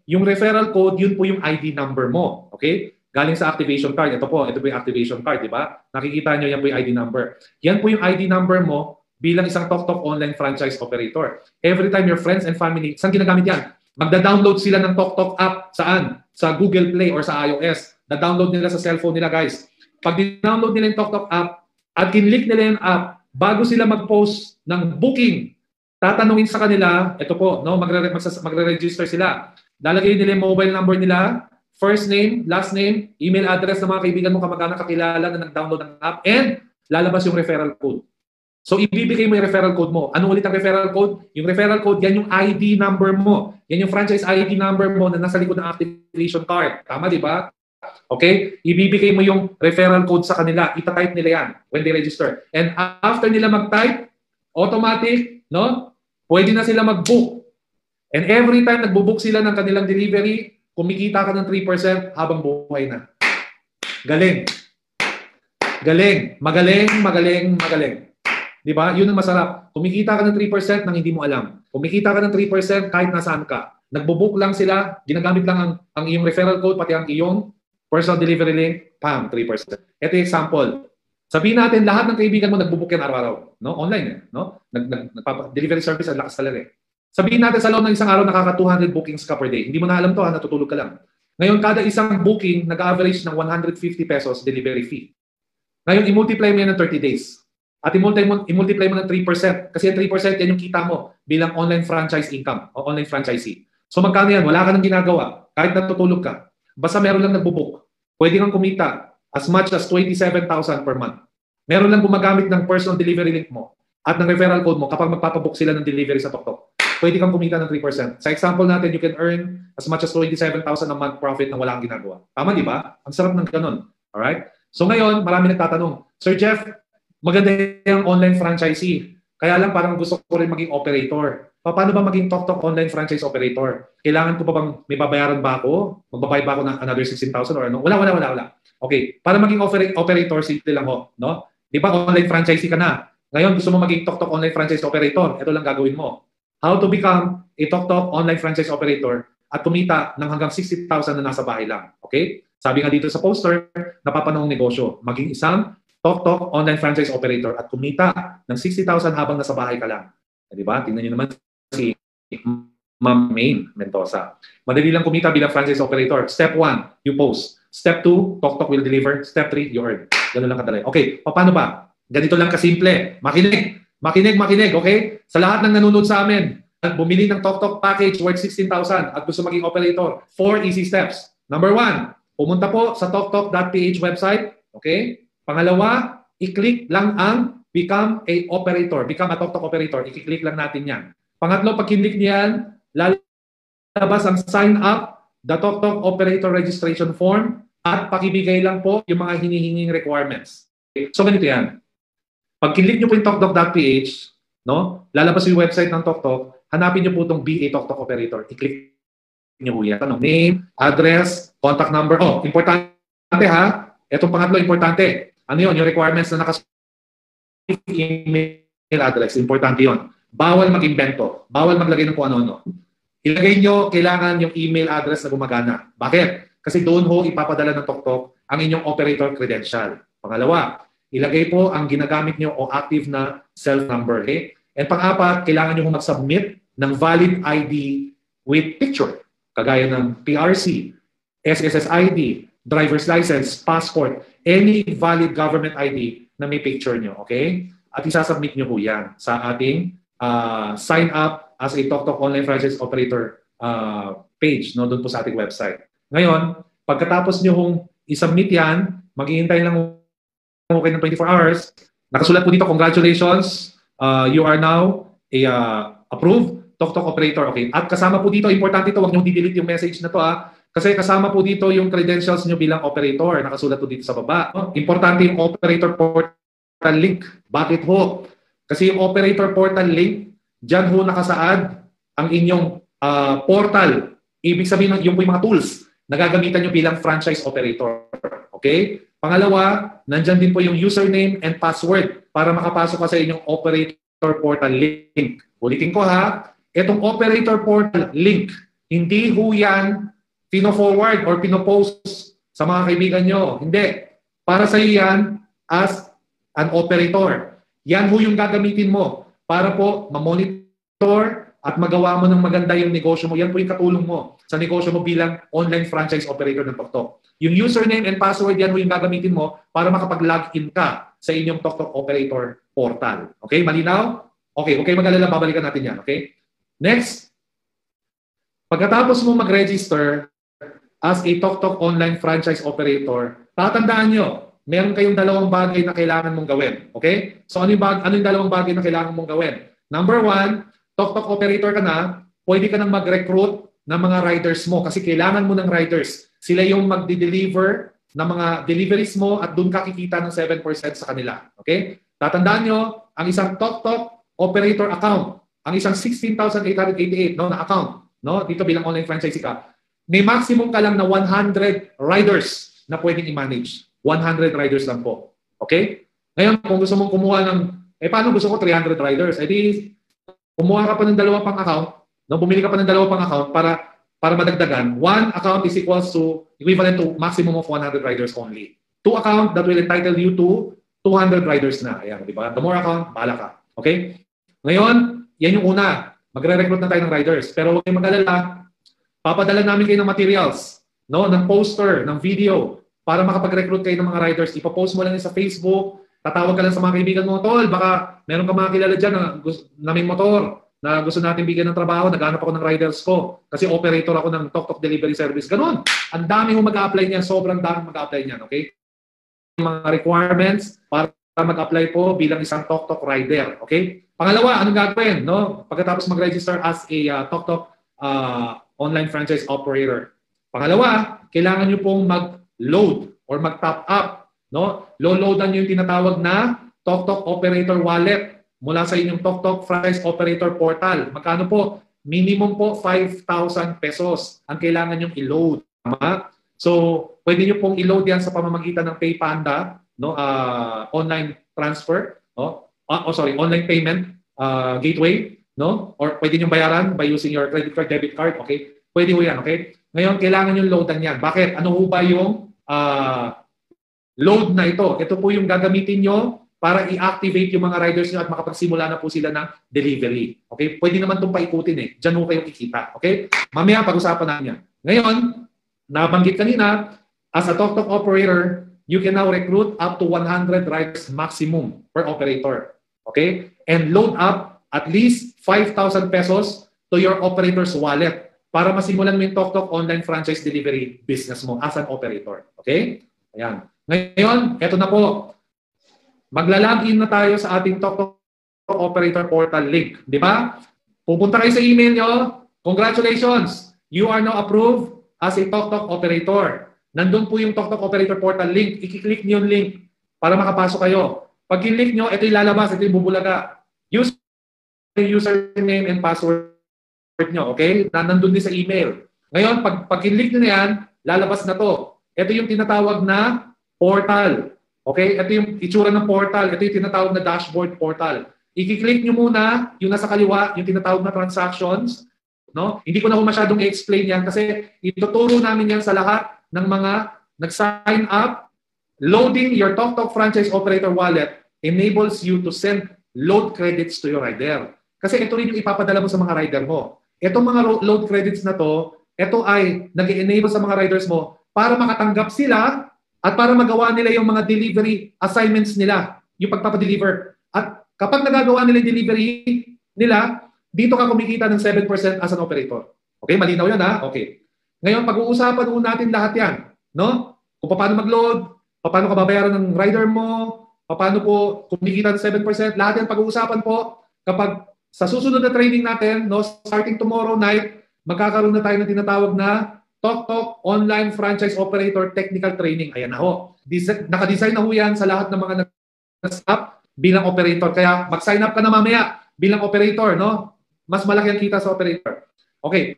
yung referral code, yun po yung ID number mo. Okay? Galing sa activation card. Ito po yung activation card, di ba? Nakikita nyo, yan po yung ID number. Yan po yung ID number mo bilang isang TokTok online franchise operator. Every time your friends and family, saan ginagamit yan? Magda-download sila ng TokTok app. Saan? Sa Google Play or sa iOS. Da-download nila sa cellphone nila, guys. Pag download nila yung TokTok app at kinlik nila yung app, bago sila mag-post ng booking, tatanungin sa kanila, ito po, no, magre-register sila. Lalagay nila yung mobile number nila, first name, last name, email address ng mga kaibigan mo, kamag-anak, kakilala na nag-download ng app, and lalabas yung referral code. So, ibibigay mo yung referral code mo. Ano ulit ang referral code? Yung referral code, yan yung ID number mo. Yan yung franchise ID number mo na nasa likod ng activation card. Tama, di ba? Okay? Ibibigay mo yung referral code sa kanila. Ita-type nila yan when they register. And after nila mag-type, automatic, no? Pwede na sila mag-book. And every time nagbo-book sila ng kanilang delivery, kumikita ka ng 3% habang buhay na. Galing. Galing. Magaling, magaling, magaling. Di ba? Yun ang masarap. Kumikita ka ng 3% nang hindi mo alam. Kumikita ka ng 3% kahit nasaan ka. Nagbo-book lang sila, ginagamit lang ang iyong referral code, pati ang iyong personal delivery link, pam, 3%. Ito yung example. Sabihin natin, lahat ng kaibigan mo nagbo-book yan araw-araw. No? Online no? Delivery service, ang lakas talaga Sabihin natin sa loob ng isang araw, nakaka 200 bookings ka per day. Hindi mo na alam to, natutulog ka lang. Ngayon, kada isang booking, nag-average ng 150 pesos delivery fee. Ngayon, i-multiply mo yan ng 30 days. At i-multiply mo ng 3%. Kasi yung 3% yan yung kita mo bilang online franchise income o online franchisee. So magkano yan? Wala ka nang ginagawa. Kahit natutulog ka. Basta meron lang nagbo-book. Pwede kang kumita as much as 27,000 per month. Meron lang gumagamit ng personal delivery link mo at ng referral code mo kapag magpapabook sila ng delivery sa TokTok. Pwede kang kumita ng 3%. Sa example natin, you can earn as much as 27,000 a month profit na wala kang ginagawa. Tama, di ba? Ang sarap ng ganun. Alright? So ngayon, marami nagtatanong, Sir Jeff, maganda yung online franchisee. Kaya lang parang gusto ko rin maging operator. Paano ba maging TokTok online franchise operator? Kailangan ko pa bang may babayaran ba ako? Magbabayad ba ako ng another 16,000 or ano? Wala. Okay, para maging operator, simple lang ho, no? Di ba online franchisee ka na? Ngayon gusto mo maging TokTok online franchise operator. Ito lang gagawin mo. How to become a TokTok online franchise operator at kumita ng hanggang 60,000 na nasa bahay lang. Okay? Sabi nga dito sa poster, napapanahong negosyo. Maging isang TokTok online franchise operator at kumita ng 60,000 habang nasa bahay ka lang. Di ba? Tingnan niyo naman si Ma'am Maine Mendoza. Madali lang kumita bilang franchise operator. Step 1, you post. Step 2, TokTok will deliver. Step 3, you earn. Ganun lang kadali. Okay, paano ba? Ganito lang kasimple. Makinig, okay? Sa lahat ng nanonood sa amin, at bumili ng TokTok package worth 16,000 at gusto maging operator, 4 easy steps. Number 1, pumunta po sa toktok.ph website. Okay? Pangalawa, i-click lang ang become a operator. Become a TokTok operator. I-click lang natin yan. Pangatlo, pag kinlik niyan, lalabas ang sign up, the TokTok operator registration form, at pakibigay lang po yung mga hinihinging requirements. Okay? So ganito yan. Pag kinlik nyo po yung toktok.ph, no, lalabas yung website ng TokTok, hanapin nyo po itong BA TokTok operator. I-click nyo po yan. Ano? Name, address, contact number. Oh, importante ha. Itong pangatlo, importante. Ano yun? Yung requirements na email address. Importante yun. Bawal mag-invento. Bawal maglagay ng kung ano-ano. Ilagay nyo, kailangan yung email address na gumagana. Bakit? Kasi doon ho ipapadala ng TokTok ang inyong operator credential. Pangalawa, ilagay po ang ginagamit nyo o active na cell number. Okay? And pang-apat, kailangan nyo mag-submit ng valid ID with picture. Kagaya ng PRC, SSS ID, driver's license, passport, any valid government ID na may picture nyo. Okay? At isasubmit nyo po yan sa ating sign up as a TokTok online franchise operator page, no, doon po sa ating website. Ngayon, pagkatapos nyo hong isubmit yan, maghihintay lang okay ng 24 hours. Nakasulat po dito, congratulations, you are now a approved TokTok operator. Okay. At kasama po dito, importante ito, huwag nyo delete yung message na to kasi kasama po dito yung credentials nyo bilang operator. Nakasulat po dito sa baba. Importante yung operator portal link. Bakit ho? Kasi yung operator portal link, Diyan ho nakasaad ang inyong portal. Ibig sabihin, yung po yung mga tools na gagamitan nyo bilang franchise operator. Okay? Pangalawa, nandyan din po yung username and password para makapasok ka sa inyong operator portal link. Ulitin ko ha, itong operator portal link, hindi ho yan pino-forward or pino-post sa mga kaibigan nyo. Hindi. Para sa iyo yan as an operator. Yan ho yung gagamitin mo para po ma-monitor at magawa mo ng maganda yung negosyo mo. Yan po yung katulong mo sa negosyo mo bilang online franchise operator ng TokTok. Yung username and password, yan ho yung gagamitin mo para makapag-login ka sa inyong TokTok operator portal. Okay? Malinaw? Okay, okay, mag-alala, babalikan natin yan. Okay? Next, pagkatapos mo mag-register as a TokTok online franchise operator, tatandaan nyo, meron kayong dalawang bagay na kailangan mong gawin. Okay? So ano yung dalawang bagay na kailangan mong gawin? Number one, TokTok operator ka na, pwede ka nang mag-recruit ng mga riders mo kasi kailangan mo ng riders. Sila yung magdi-deliver ng mga deliveries mo at doon ka kikita ng 7% sa kanila. Okay? Tatandaan nyo, ang isang TokTok operator account, ang isang 16,888 na account, dito bilang online franchisee ka, may maximum ka lang na 100 riders na pwedeng i-manage. 100 riders lang po. Okay? Ngayon, kung gusto mong kumuha ng, paano gusto ko 300 riders? Di, kumuha ka pa ng dalawa pang account, bumili ka pa ng dalawa pang account para madagdagan. One account is equals to, equivalent to maximum of 100 riders only. Two account that will entitle you to 200 riders na. Ayan, di ba? The more account, bahala ka. Okay? Ngayon, yan yung una. Magre-recruit na tayo ng riders. Pero huwag kayong mag-alala, papadala namin kayo ng materials, ng poster, ng video, para makapag-recruit kayo ng mga riders. Ipapost mo lang sa Facebook, tatawag ka lang sa mga kaibigan mo, tol, baka meron ka mga kilala dyan na may motor, na gusto natin bigyan ng trabaho, naghanap ako ng riders ko, kasi operator ako ng TokTok delivery service. Ganon. Ang dami mo mag-a-apply niyan, sobrang dami mag-a-apply niyan, okay? Mga requirements para mag-apply po bilang isang TokTok rider, okay? Pangalawa, anong gagawin, pagkatapos mag-register as a TokTok online franchise operator. Pangalawa, kailangan nyo pong mag-load or mag-top up. Load-loadan nyo yung tinatawag na TokTok operator wallet mula sa inyong TokTok franchise operator portal. Magkano po? Minimum po 5,000 pesos ang kailangan nyong i-load. Tama? So, pwede nyo pong i-load yan sa pamamagitan ng PayPanda, online transfer, online payment gateway. Or pwede nyo bayaran by using your credit card, debit card, okay? Pwede ho yan, okay? Ngayon, kailangan nyo loadan yan. Bakit? Ano ho ba yung load na ito? Ito po yung gagamitin nyo para i-activate yung mga riders nyo at makapagsimula na po sila ng delivery. Okay? Pwede naman itong paikutin eh. Diyan ho kayo kikita. Okay? Mamaya, pag-usapan natin yan. Ngayon, nabanggit kanina, as a TokTok operator, you can now recruit up to 100 riders maximum per operator. Okay? And load up at least 5,000 pesos to your operator's wallet para masimulan mo yung TokTok online franchise delivery business mo as an operator. Okay? Ayan. Ngayon, eto na po. Magla-login na tayo sa ating TokTok operator portal link. Di ba? Pupunta kayo sa email nyo. Congratulations! You are now approved as a TokTok operator. Nandun po yung TokTok operator portal link. I-click nyo yung link para makapasok kayo. Pag i-click nyo, ito yung lalabas, ito yung bubulaga. Use username and password nyo, okay? Nandun din sa email. Ngayon, pag i-click nyo na yan, lalabas na to. Ito yung tinatawag na portal. Okay? Ito yung itsura ng portal. Ito yung tinatawag na dashboard portal. I-click nyo muna yung nasa kaliwa, yung tinatawag na transactions. Hindi ko na masyadong i-explain yan kasi ituturo namin yan sa lahat ng mga nag-sign up. Loading your TokTok franchise operator wallet enables you to send load credits to your rider. Kasi ito rin yung ipapadala mo sa mga rider mo. Itong mga load credits na to, ito ay nag-enable sa mga riders mo para makatanggap sila at para magawa nila yung mga delivery assignments nila, yung pagpapadeliver. At kapag nagagawa nila yung delivery nila, dito ka kumikita ng 7% as an operator. Okay, malinaw yan ha? Okay. Ngayon, pag-uusapan natin lahat yan. Kung paano mag-load, paano ka babayaran ng rider mo, paano po kumikita ng 7%, lahat yan pag-uusapan po kapag sa susunod na training natin, starting tomorrow night, magkakaroon na tayo ng tinatawag na TokTok Online Franchise Operator Technical Training. Ayan na ho. Nakadesign na ho yan sa lahat ng mga nag-sign up bilang operator. Kaya mag-sign up ka na mamaya bilang operator, no? Mas malaki ang kita sa operator. Okay.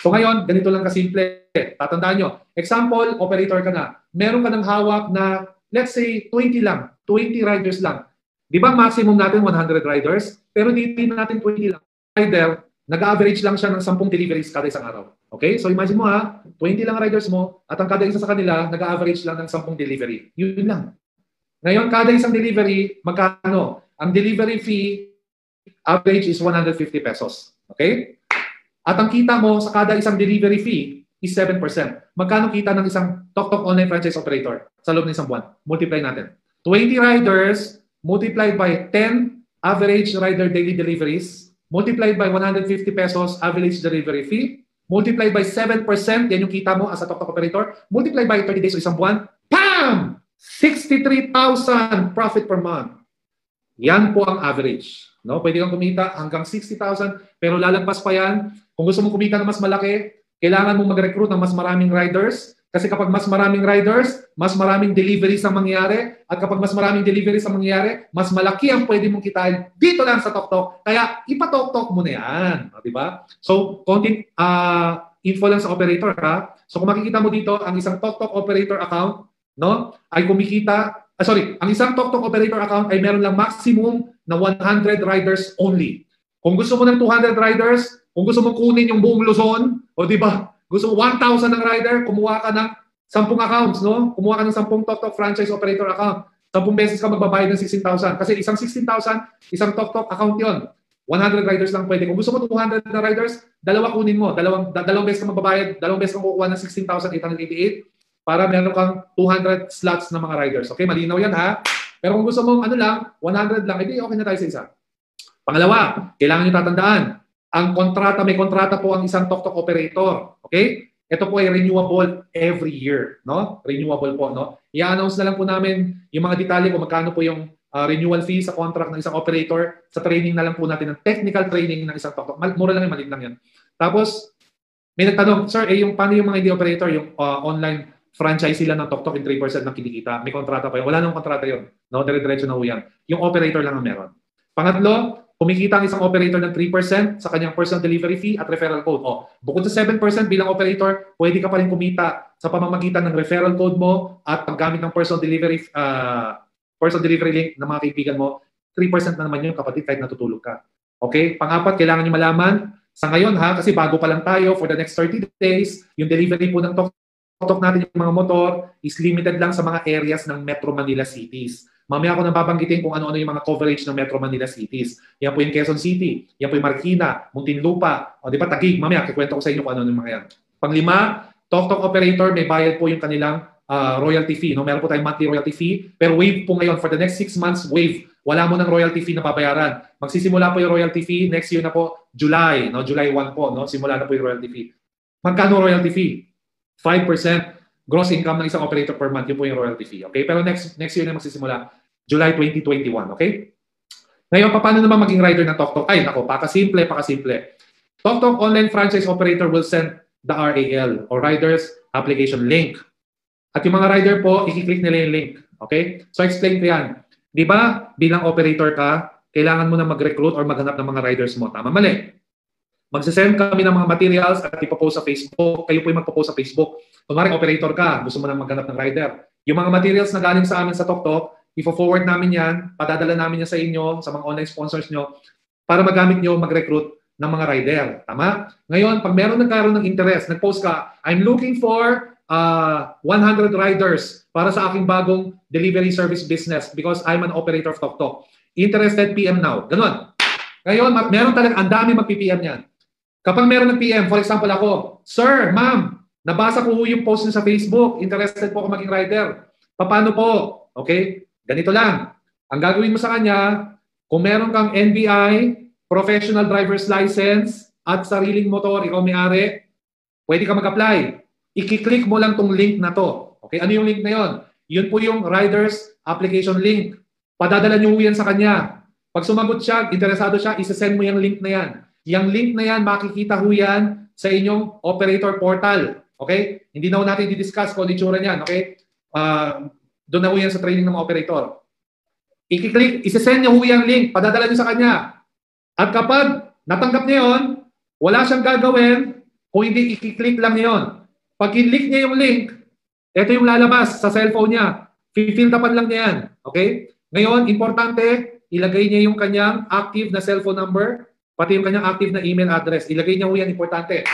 So ngayon, ganito lang kasimple. Tatandaan nyo. Example, operator ka na. Meron ka ng hawak na, let's say, 20 lang. 20 riders lang. Di ba maximum natin 100 riders? Pero dito natin 20 lang. Rider, nag-average lang siya ng 10 deliveries kada isang araw. Okay? So imagine mo ha, 20 lang riders mo at ang kada isa sa kanila, nag-average lang ng 10 delivery. Yun lang. Ngayon, kada isang delivery, magkano? Ang delivery fee, average is 150 pesos. Okay? At ang kita mo sa kada isang delivery fee is 7%. Magkano kita ng isang TokTok online franchise operator sa loob ng isang buwan? Multiply natin. 20 riders multiplied by 10 average rider daily deliveries, multiplied by 150 pesos average delivery fee, multiplied by 7%, yan yung kita mo as a TokTok operator, multiplied by 30 days o isang buwan, PAM! 63,000 profit per month. Yan po ang average. No? Pwede kang kumita hanggang 60,000 pero lalagpas pa yan. Kung gusto mong kumita na mas malaki, kailangan mong mag-recruit ng mas maraming riders kasi kapag mas maraming riders, mas maraming deliveries ang mangyayari at kapag mas maraming deliveries ang mangyayari, mas malaki ang pwede mong kitain dito lang sa TokTok. Kaya ipa-TokTok mo na yan. Di ba? So, konting info lang sa operator ha. So, kung makikita mo dito, ang isang TokTok operator account no, ay kumikita, ang isang TokTok operator account ay meron lang maximum na 100 riders only. Kung gusto mo ng 200 riders, kung gusto mo kunin yung buong Luzon, o di ba, gusto mo 1,000 ng rider, kumuha ka ng 10 accounts, no? Kumuha ka ng 10 TokTok franchise operator account. 10 beses ka magbabayad ng 16,000. Kasi isang 16,000, isang TokTok account yon. 100 riders lang pwede. Kung gusto mo 200 na riders, dalawa kunin mo. Dalawang beses ka magbabayad, dalawang beses ka kukuha ng 16,888 para meron kang 200 slots na mga riders. Okay, malinaw yan ha. Pero kung gusto mong 100 lang, edi okay na tayo sa isa. Pangalawa, kailangan nyo tatandaan, may kontrata po ang isang TokTok operator. Okay? Ito po ay renewable every year. No? Renewable po. No? I-announce na lang po namin yung mga detalye kung magkano po yung renewal fee sa contract ng isang operator. Sa training na lang po natin, ng technical training ng isang TokTok. Mura lang yan, maliit lang yan. Tapos, may nagtanong, sir, paano yung mga hindi operator, yung online franchise sila ng TokTok in 3% ng kinikita. May kontrata pa yun. Wala nang kontrata yun. No? Dire-diretso na ho yan. Yung operator lang ang meron. Pangatlo, kumikita ang isang operator ng 3% sa kanyang personal delivery fee at referral code. Bukod sa 7% bilang operator, pwede ka pa rin kumita sa pamamagitan ng referral code mo at paggamit ng personal delivery link ng mga kaibigan mo. 3% na naman yun kapatid kahit natutulog ka. Okay? Pangapat, kailangan nyo malaman sa ngayon ha, kasi bago pa lang tayo for the next 30 days, yung delivery po ng TokTok natin yung mga motor is limited lang sa mga areas ng Metro Manila cities. Mamaya ako nang babanggitin kung ano-ano yung mga coverage ng Metro Manila cities. Yan po yung Quezon City, yan po yung Marikina, Muntinlupa, o di ba Taguig. Mamaya kikwento ko sa inyo kung ano yung mga yan. Panglima, TokTok operator may bayad po yung kanilang royalty fee. No? Meron po tayong monthly royalty fee, pero wave po ngayon for the next 6 months, wave. Wala mo ng royalty fee na babayaran. Magsisimula po yung royalty fee next year na po, July, no? July 1 po, no? Simula na po yung royalty fee. Magkano royalty fee? 5% gross income ng isang operator per month, yun po yung royalty fee. Okay? Pero next year na magsisimula, July 2021. Okay? Ngayon, paano naman maging rider ng TokTok? Ay, nako, pakasimple. TokTok online franchise operator will send the RAL or Riders Application Link. At yung mga rider po, i-click nila yung link. Okay? So, explain ko yan. Di ba, bilang operator ka, kailangan mo na mag-recruit or maghanap ng mga riders mo. Tama, mali. Magsasend kami ng mga materials at ipopost sa Facebook. Kayo po yung magpopost sa Facebook. Kung operator ka, gusto mo na maghanap ng rider. Yung mga materials na galing sa amin sa TokTok, i-forward namin yan, padadala namin yan sa inyo, sa mga online sponsors nyo, para magamit nyo mag-recruit ng mga rider. Tama? Ngayon, pag meron nagkaroon ng interest, nag-post ka, I'm looking for 100 riders para sa aking bagong delivery service business because I'm an operator of TokTok. Interested, PM now. Ganon. Ngayon, meron talagang ang dami mag-PM yan. Kapag meron nag-PM, for example ako, Sir, Ma'am, nabasa ko yung post niyo sa Facebook, interested po ako maging rider. Paano po? Okay? Ganito lang. Ang gagawin mo sa kanya, kung meron kang NBI, Professional Driver's License, at sariling motor, ikaw may-ari, pwede ka mag-apply. I-click mo lang tong link na to. Okay? Ano yung link na yon? Yun po yung Riders Application Link. Padadala niyo yan sa kanya. Pag sumagot siya, interesado siya, isa-send mo yung link na yan. Yung link na yan, makikita ho yan sa inyong operator portal. Okay? Hindi na ho natin i-discuss kung itsura niyan. Okay? Doon na ho yan sa training ng mga operator. I-click, isa-send niya ho yung link, padadala niyo sa kanya. At kapag natanggap niya yon, wala siyang gagawin kung hindi i-click lang niya yon. Pag i-click niya yung link, ito yung lalabas sa cellphone niya. Fill tapan lang niya yan. Okay? Ngayon, importante, ilagay niya yung kanyang active na cellphone number, pati yung kanyang active na email address. Ilagay niya ho yan, importante.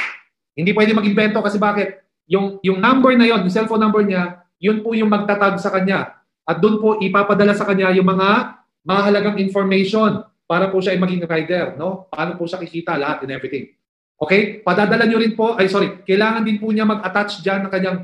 Hindi pwede mag-invento kasi bakit? Yung number na yon, yung cellphone number niya, yun po yung magtatag sa kanya. At doon po ipapadala sa kanya yung mga mahalagang information para po siya ay maging rider. No? Paano po siya kikita lahat and everything. Okay? Padadala nyo rin po, kailangan din po niya mag-attach dyan ng kanyang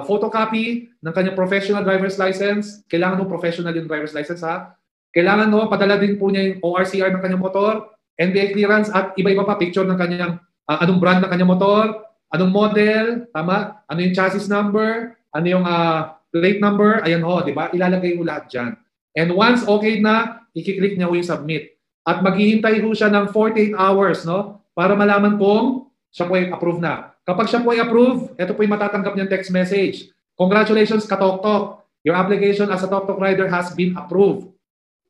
photocopy ng kanyang professional driver's license. Kailangan mo professional yung driver's license ha. Kailangan padala din po niya yung ORCR ng kanyang motor, NBI clearance at iba-iba pa picture ng kanyang anong brand ng kanyang motor, anong model, tama? Ano yung chassis number, ano yung plate number, ayan di ba? Ilalagay mo lahat dyan. And once okay na, i-click niya yung submit. At maghihintay siya ng 48 hours, no? Para malaman kung siya po ay approve na. Kapag siya po ay approve, ito po yung matatanggap niyang text message. Congratulations, Katok-Tok. Your application as a Tok-Tok rider has been approved.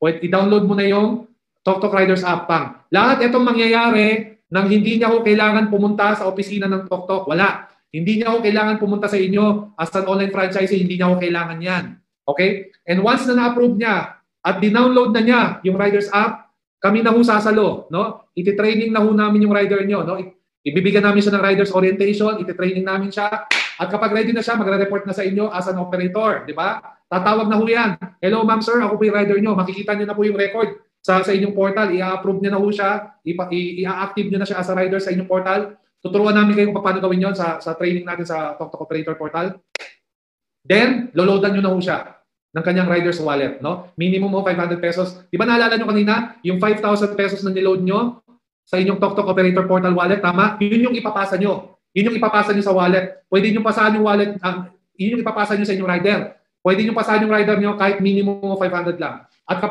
Pwede i-download mo na yung Tok-Tok Riders app pang. Lahat itong mangyayari nang hindi niya ko kailangan pumunta sa opisina ng Tok-Tok. Wala. Hindi niya ko kailangan pumunta sa inyo as an online franchisee. Hindi niya ko kailangan yan. Okay? And once na na-approve niya at dinownload na niya yung Riders app, kami na ho sasalo, no? Iti-training na ho namin yung rider nyo, no? Ibibigyan namin siya ng riders orientation, iti-training namin siya. At kapag ready na siya, magre-report na sa inyo as an operator, di ba? Tatawag na ho yan. Hello ma'am sir, ako po yung rider nyo. Makikita nyo na po yung record sa inyong portal. I-approve nyo na ho siya. I-active nyo na siya as a rider sa inyong portal. Tuturuan namin kayo kung paano gawin yun sa training natin sa Tok-Tok Operator Portal. Then, loloadan nyo na ho siya ng kanyang rider's wallet, no? Minimum mo 500 pesos. Di ba naalala nyo kanina, yung 5,000 pesos na niload nyo sa inyong Tok-Tok Operator Portal wallet, tama? Yun yung ipapasa nyo. Yun yung ipapasa nyo sa wallet. Pwede nyo pasahan yung wallet, yun yung ipapasa nyo sa inyong rider. Pwede nyo pasahan yung rider nyo kahit minimum mo 500 lang. At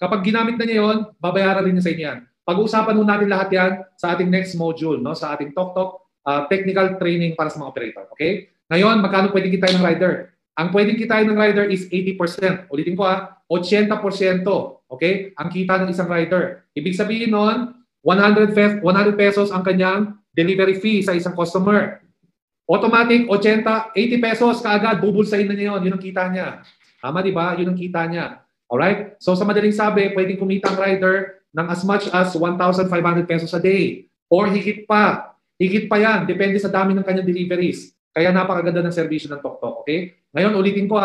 kapag ginamit na niya yun, babayaran rin niya sa inyo yan. Pag-uusapan mo natin lahat yan sa ating next module, no? Sa ating Tok-Tok technical training para sa mga operator. Okay? Ngayon, magkano pwedeng kitain ng rider? Ang pwedeng kitain ng rider is 80%. Ulitin ko 80%. Okay? Ang kita ng isang rider. Ibig sabihin nun, 100 pesos ang kanyang delivery fee sa isang customer. Automatic, 80 pesos kaagad, bubulsahin na niya yun. Yun ang kita niya. Tama, di ba? Yun ang kita niya. Alright? So sa madaling sabi, pwedeng kumita ang rider ng as much as 1,500 pesos a day. Or higit pa. Higit pa yan. Depende sa dami ng kanyang deliveries. Kaya napakaganda ng serbisyo ng Tok-Tok. Okay? Ngayon, ulitin ko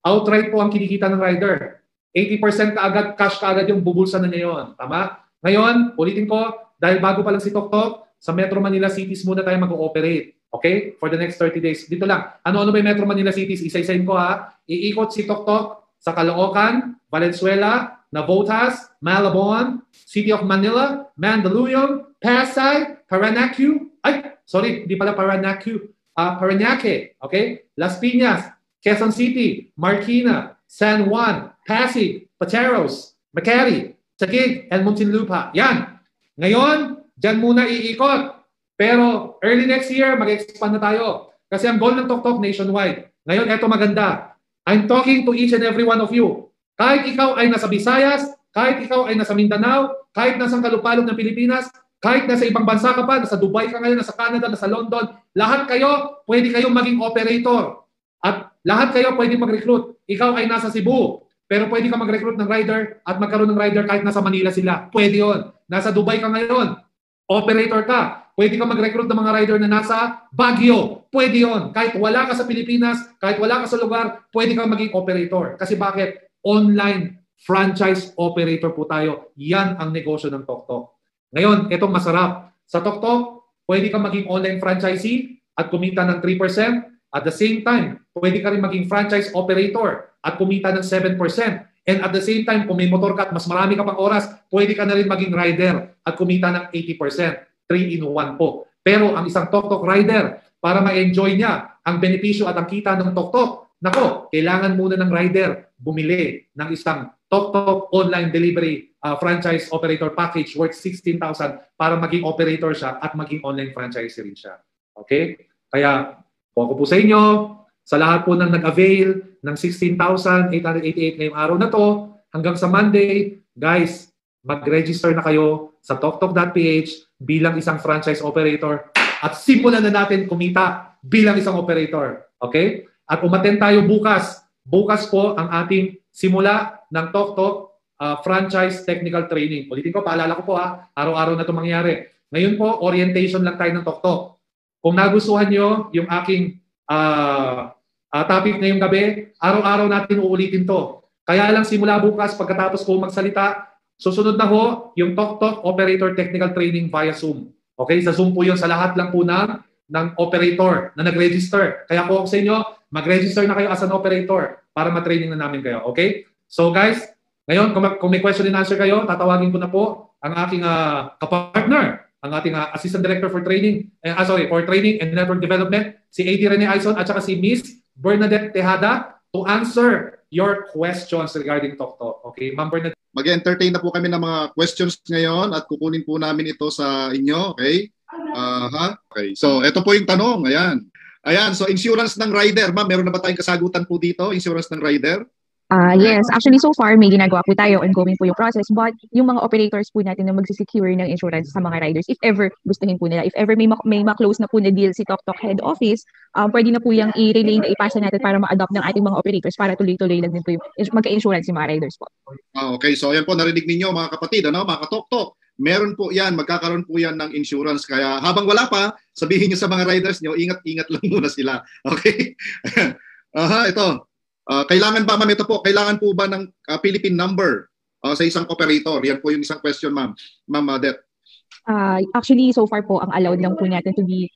outright po ang kinikita ng rider. 80% kaagad, cash kaagad yung bubulsa na niya yun. Tama? Ngayon, ulitin ko, dahil bago pa lang si Tok-Tok, sa Metro Manila cities muna tayo mag-ooperate. Okay? For the next 30 days. Dito lang. Ano ba yung Metro Manila cities? Isa-isahin ko Iikot si Tok-Tok sa Caloocan, Valenzuela, Navotas, Malabon, City of Manila, Mandaluyong, Pasay, Paranaque. Hindi pala Paranaque. Parañaque, okay? Las Piñas, Quezon City, Marikina, San Juan, Pasig, Pateros, Makati, Taguig, and Muntinlupa. Yan. Ngayon, dyan muna iikot. Pero early next year, mag-expand na tayo. Kasi ang goal ng Tok-Tok nationwide. Ngayon, eto maganda. I'm talking to each and every one of you. Kahit ikaw ay nasa Visayas, kahit ikaw ay nasa Mindanao, kahit nasa kalupalog ng Pilipinas, kahit nasa ibang bansa ka pa, nasa Dubai ka ngayon, nasa Canada, nasa London, lahat kayo, pwede kayong maging operator. At lahat kayo pwede mag-recruit. Ikaw ay nasa Cebu, pero pwede ka mag-recruit ng rider at magkaroon ng rider kahit nasa Manila sila. Pwede yon. Nasa Dubai ka ngayon, operator ka. Pwede ka mag-recruit ng mga rider na nasa Baguio. Pwede yon. Kahit wala ka sa Pilipinas, kahit wala ka sa lugar, pwede ka maging operator. Kasi bakit? Online franchise operator po tayo. Yan ang negosyo ng Tok-Tok. Ngayon, itong masarap. Sa Tok-Tok, pwede ka maging online franchisee at kumita ng 3%. At the same time, pwede ka rin maging franchise operator at kumita ng 7%. And at the same time, kung may motor ka at mas marami ka pang oras, pwede ka na rin maging rider at kumita ng 80%. 3-in-1 po. Pero ang isang Tok-Tok rider, para ma-enjoy niya ang benepisyo at ang kita ng Tok-Tok, kailangan muna ng rider bumili ng isang Tok-Tok online delivery franchise operator package worth 16,000 para maging operator siya at maging online franchisee rin siya. Okay? Kaya, po po sa inyo, sa lahat po ng nag-avail ng 16,888 ngayong araw na to, hanggang sa Monday, guys, mag-register na kayo sa TokTok.ph bilang isang franchise operator at simulan na natin kumita bilang isang operator. Okay? At umattend tayo bukas. Bukas po ang ating simula ng TokTok franchise technical training. Ulitin ko, paalala ko po araw-araw na ito mangyari. Ngayon po, orientation lang tayo ng TokTok. Kung nagustuhan nyo yung aking topic ngayong gabi, araw-araw natin uulitin to. Kaya lang simula bukas, pagkatapos ko magsalita, susunod na ho yung TokTok Operator Technical Training via Zoom. Okay? Sa Zoom po yun, sa lahat lang po ng operator na nag-register. Kaya po ako sa inyo, mag-register na kayo as an operator para matraining na namin kayo. Okay? So guys, ngayon, kung may question and answer kayo, tatawagin ko na po ang aking kapartner, ang ating Assistant Director for Training, for Training and Network Development, si AD Rene Aison at saka si Miss Bernadette Tejada to answer your questions regarding TokTok. Okay, Ma'am Bernadette. Mag-entertain na po kami ng mga questions ngayon at kukunin po namin ito sa inyo. Okay? Okay. So, ito po yung tanong. Ayan. So, insurance ng rider. Ma'am, meron na ba tayong kasagutan po dito? Insurance ng rider? Yes, actually so far may ginagawa po tayo, ongoing po yung process, but yung mga operators po natin na magsisecure ng insurance sa mga riders, if ever gustuhin po nila, if ever may ma-close na po na deal si TokTok head office, pwede na po yung i-relay na ipasa natin para ma-adopt ng ating mga operators para tuloy-tuloy lang din po yung magka-insurance yung mga riders po. Okay, so ayan po, narinig ninyo mga kapatid, mga ka-TokTok. Meron po yan, magkakaroon po yan ng insurance. Kaya habang wala pa, sabihin nyo sa mga riders nyo, ingat-ingat lang muna sila. Okay? Ito. Kailangan ba, ma'am, ito po, kailangan po ba ng Philippine number sa isang operator? Yan po yung isang question, ma'am. Ma'am Det. Actually, so far po, ang allowed lang po natin to be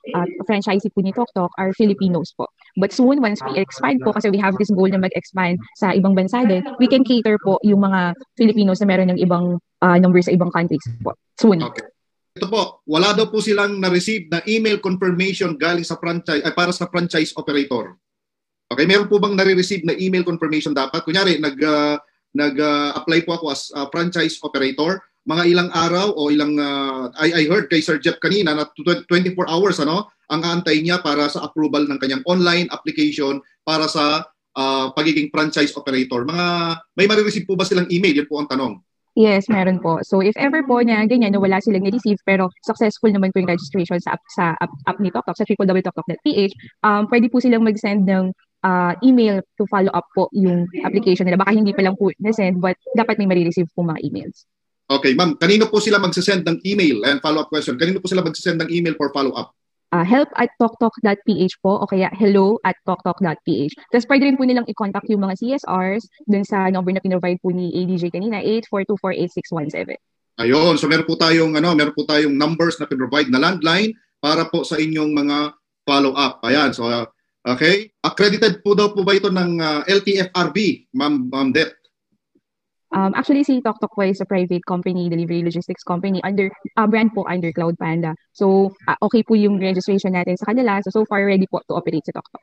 franchisee po ni TokTok are Filipinos po. But soon, once we expand po, kasi we have this goal na mag-expand sa ibang bansa din, we can cater po yung mga Filipinos na meron ng ibang number sa ibang countries po. Soon. Okay. Ito po, wala daw po silang na-receive na email confirmation galing sa franchise, para sa franchise operator. Okay, meron po bang nare-receive na email confirmation dapat? Kunyari, nag-apply po ako as franchise operator, mga ilang araw o ilang, I heard kay Sir Jeff kanina na 24 hours ang aantay niya para sa approval ng kanyang online application para sa pagiging franchise operator. May marireceive po ba silang email? Yan po ang tanong. Yes, meron po. So if ever po na ganyan na wala silang na-receive pero successful naman po yung registration sa app ni TokTok, sa www.toktok.ph, pwede po silang mag-send ng email to follow up po yung application nila. Baka hindi pa lang po na-send but dapat may marireceive po mga emails. Okay, ma'am. Kanino po sila mag-send ng email? And follow-up question. Kanino po sila mag-send ng email for follow-up? Help@toktok.ph po o kaya hello@toktok.ph. Tapos pwede rin po nilang i-contact yung mga CSRs dun sa number na pinrovide po ni ADJ kanina, 84248617. Ayun, so meron po tayong numbers na pinrovide na landline para po sa inyong mga follow-up. Ayan, so okay. Accredited po daw po ba ito ng LTFRB, Ma'am Det? Actually, si TokTok po is a private company, delivery logistics company, brand po under Cloud Panda. So, okay po yung registration natin sa kanila. So far, ready po to operate si TokTok.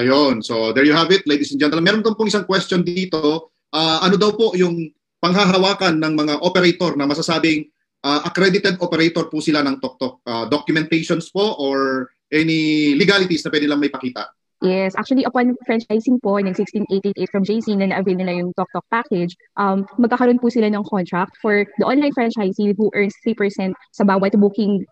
Ayun. So, there you have it, ladies and gentlemen. Meron pong isang question dito. Ano daw po yung panghahawakan ng mga operator na masasabing accredited operator po sila ng TokTok? Documentations po or any legalities na pwede lang may pakita? Yes, actually upon franchising po ng 16888 from JC na na-avail nila yung TokTok package, magkakaroon po sila ng contract for the online franchisee who earns 3% sa bawat booking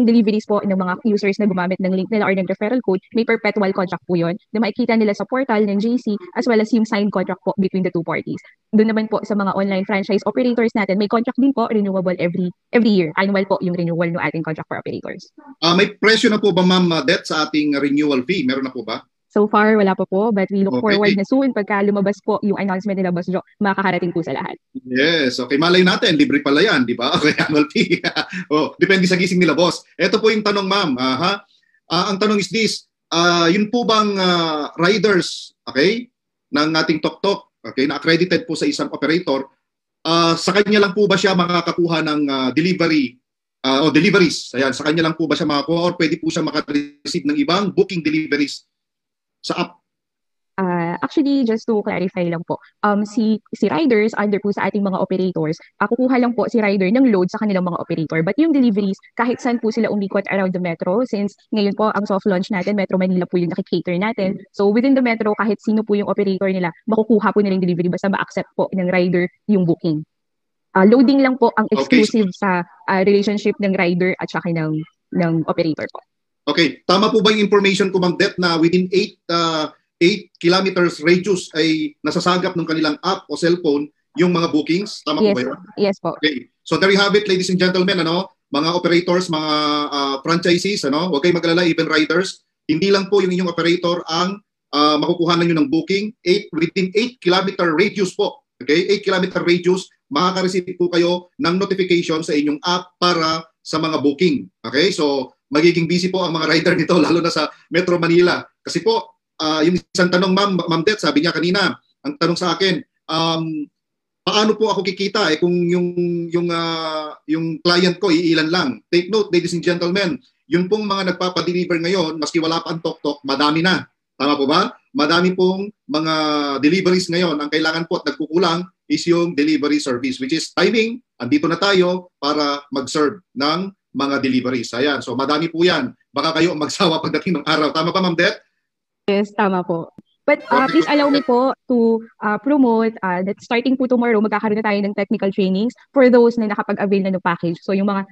deliveries po ng mga users na gumamit ng link nila or ng referral code. May perpetual contract po yun na makikita nila sa portal ng JC as well as yung signed contract po between the two parties. Doon naman po sa mga online franchise operators natin, may contract din po, renewable every year. Annual po yung renewal ng ating contract for operators. May presyo na po ba, Ma'am Det, sa ating renewal fee? Meron na po ba? So far, wala pa po, but we look forward na soon pagka lumabas po yung announcement nila, Boss Jo, makakarating po sa lahat. Yes, okay. Malay natin, libre pala yan, di ba? Okay, annual fee. Depende sa gising nila, boss. Ito po yung tanong, ma'am. Ang tanong is this, yun po bang riders, okay, ng ating TokTok, okay, na accredited po sa isang operator, sa kanya lang po ba siya makakakuha ng delivery o deliveries? Ayan, sa kanya lang po ba siya makakuha or pwede po siya maka-receive ng ibang booking deliveries sa app? Actually, just to clarify lang po, si riders under po sa ating mga operators, kukuha lang po si rider ng load sa kanilang mga operator. But yung deliveries, kahit saan po sila umikot around the metro, since ngayon po ang soft launch natin, Metro Manila po yung nakikater natin. So within the metro, kahit sino po yung operator nila, makukuha po nila yung delivery basta ma-accept po ng rider yung booking. loading lang po ang Okay, exclusive sa relationship ng rider at saka ng operator po. Okay, tama po ba yung information ko, Ma'am Det, na within 8 kilometers radius ay nasasagap ng kanilang app o cellphone yung mga bookings? Tama po Yes, ba yun? yes po. Okay. So there you have it, ladies and gentlemen, mga operators, mga franchisees, huwag kayong mag-alala, even riders. Hindi lang po yung inyong operator ang makukuhanan nyo ng booking. Within 8-kilometer radius po. Okay? 8-kilometer radius, makaka-receive po kayo ng notification sa inyong app para sa mga booking. Okay? So, magiging busy po ang mga rider nito, lalo na sa Metro Manila. Kasi po, yung isang tanong, Ma'am Det, sabi niya kanina, ang tanong sa akin, paano po ako kikita kung yung client ko iilan lang? Take note, ladies and gentlemen, yung pong mga nagpapa-deliver ngayon, maski wala pa ang tok-tok, madami na. Tama po ba? Madami pong mga deliveries ngayon. Ang kailangan po at nagkukulang is yung delivery service, which is timing. Andito na tayo para mag-serve ng mga deliveries. Ayan. So madami po yan. Baka kayo magsawa pagdating ng araw. Tama pa, Ma'am Det? Yes, tama po. But please allow me po to promote that starting po tomorrow, magkakaroon na tayo ng technical trainings for those na nakapag-avail na ng package. So yung mga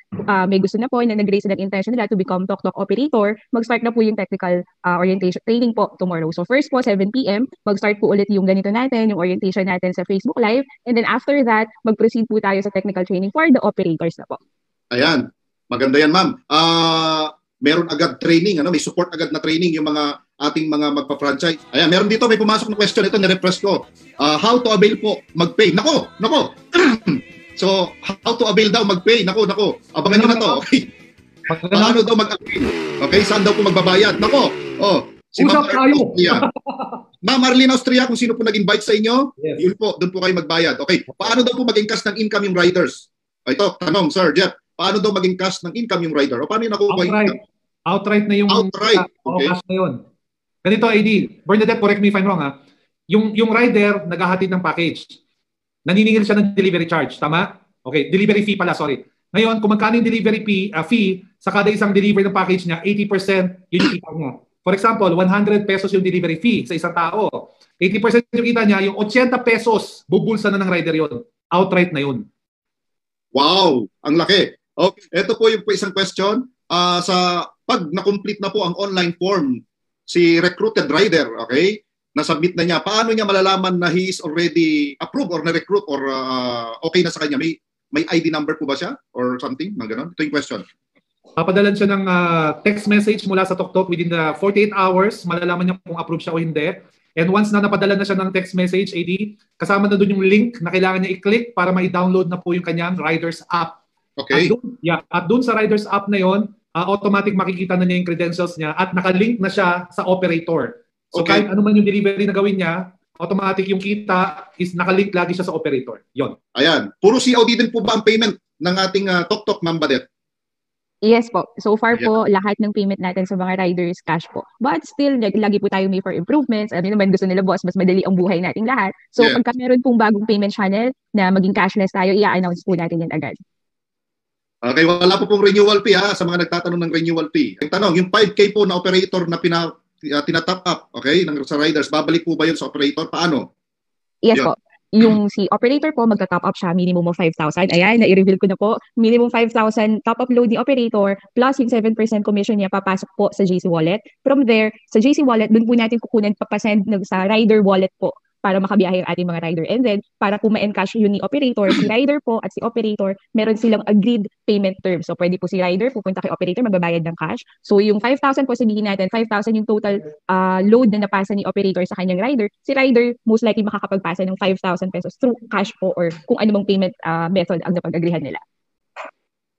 may gusto na po na nag-raise ng intention nila to become Tok Tok operator, mag-start na po yung technical orientation training po tomorrow. So first po, 7 p.m., mag-start po ulit yung ganito natin, yung orientation natin sa Facebook Live. And then after that, mag-proceed po tayo sa technical training for the operators na po. Ayan. Maganda yan, Ma'am. Meron agad training, may support agad na training yung mga ating mga magpa-franchise. Ayan, meron dito, may pumasok na question. Ito, nirefresh ko. How to avail po mag-pay? Nako! So, how to avail daw mag-pay? Nako. Abangan nyo na to. Okay. Paano daw mag-avail? Okay, saan daw po magbabayad? Nako! Si Ma'am Austria. Ma'am Arlene Austria, kung sino po nag-invite sa inyo, yes, yun po, doon po kayo magbayad. Okay, paano daw po maging cash ng income yung riders? Ito, tanong, Sir Jeff. Paano daw maging cash ng income yung rider? O paano yung nakuha yung income? Outright na yung okay. Cash na yun. Ganito, AD, Bernadette, correct me if I'm wrong, ha? Yung rider, naghahatid ng package. Naniningil siya ng delivery charge, tama? Okay, delivery fee pala, sorry. Ngayon, kung magkano yung delivery fee sa kada isang delivery ng package niya, 80% yun yung kita niya. For example, 100 pesos yung delivery fee sa isang tao. 80% yung kita niya, yung 80 pesos, bubulsa na ng rider yun. Outright na yun. Wow, ang laki. Okay, ito po yung isang question. Sa pag na-complete na po ang online form, si recruited rider, okay, na-submit na niya, paano niya malalaman na he is already approved or na-recruit or okay na sa kanya? May ID number po ba siya or something? Ganun? Ito yung question. Papadalan siya ng text message mula sa TokTok within the 48 hours. Malalaman niya kung approve siya o hindi. And once na napadala na siya ng text message, AD, kasama na doon yung link na kailangan niya i-click para ma-download na po yung kanyang Riders app. Okay. At doon sa Riders app na yon, automatic makikita na niya yung credentials niya at nakalink na siya sa operator. So okay, kahit ano man yung delivery na gawin niya, automatic yung kita is nakalink lagi siya sa operator. Yon. Ayan. Puro COD din po ba ang payment ng ating TokTok, Ma'am Badet? Yes po. So far po, lahat ng payment natin sa mga riders cash po. But still, lagi po tayo may for improvements. Ano naman gusto nila boss, mas madali ang buhay nating lahat. So pagka meron pong bagong payment channel na maging cashless tayo, i-announce po natin yan agad. Okay, wala po pong renewal fee sa mga nagtatanong ng renewal fee. Ang tanong, yung 5K po na operator na tinatop up, okay, sa riders, babalik po ba yun sa operator? Paano? Yes po. Yung si operator po, magta-top up siya, minimum of 5,000. Ayan, na-reveal ko na po. Minimum 5,000 top-up load ni operator plus yung 7% commission niya papasok po sa JC Wallet. From there, sa JC Wallet, dun po natin kukunan papasend sa rider wallet po para makabiyahe yung ating mga rider. And then, para po ma-encash yun ni operator, si rider po at si operator, meron silang agreed payment terms. So, pwede po si rider, pupunta kay operator, magbabayad ng cash. So, yung 5,000 po, sabihin natin, 5,000 yung total load na napasa ni operator sa kanyang rider. Si rider, most likely makakapagpasa ng 5,000 pesos through cash po or kung ano mang payment method ang napag-agreehan nila.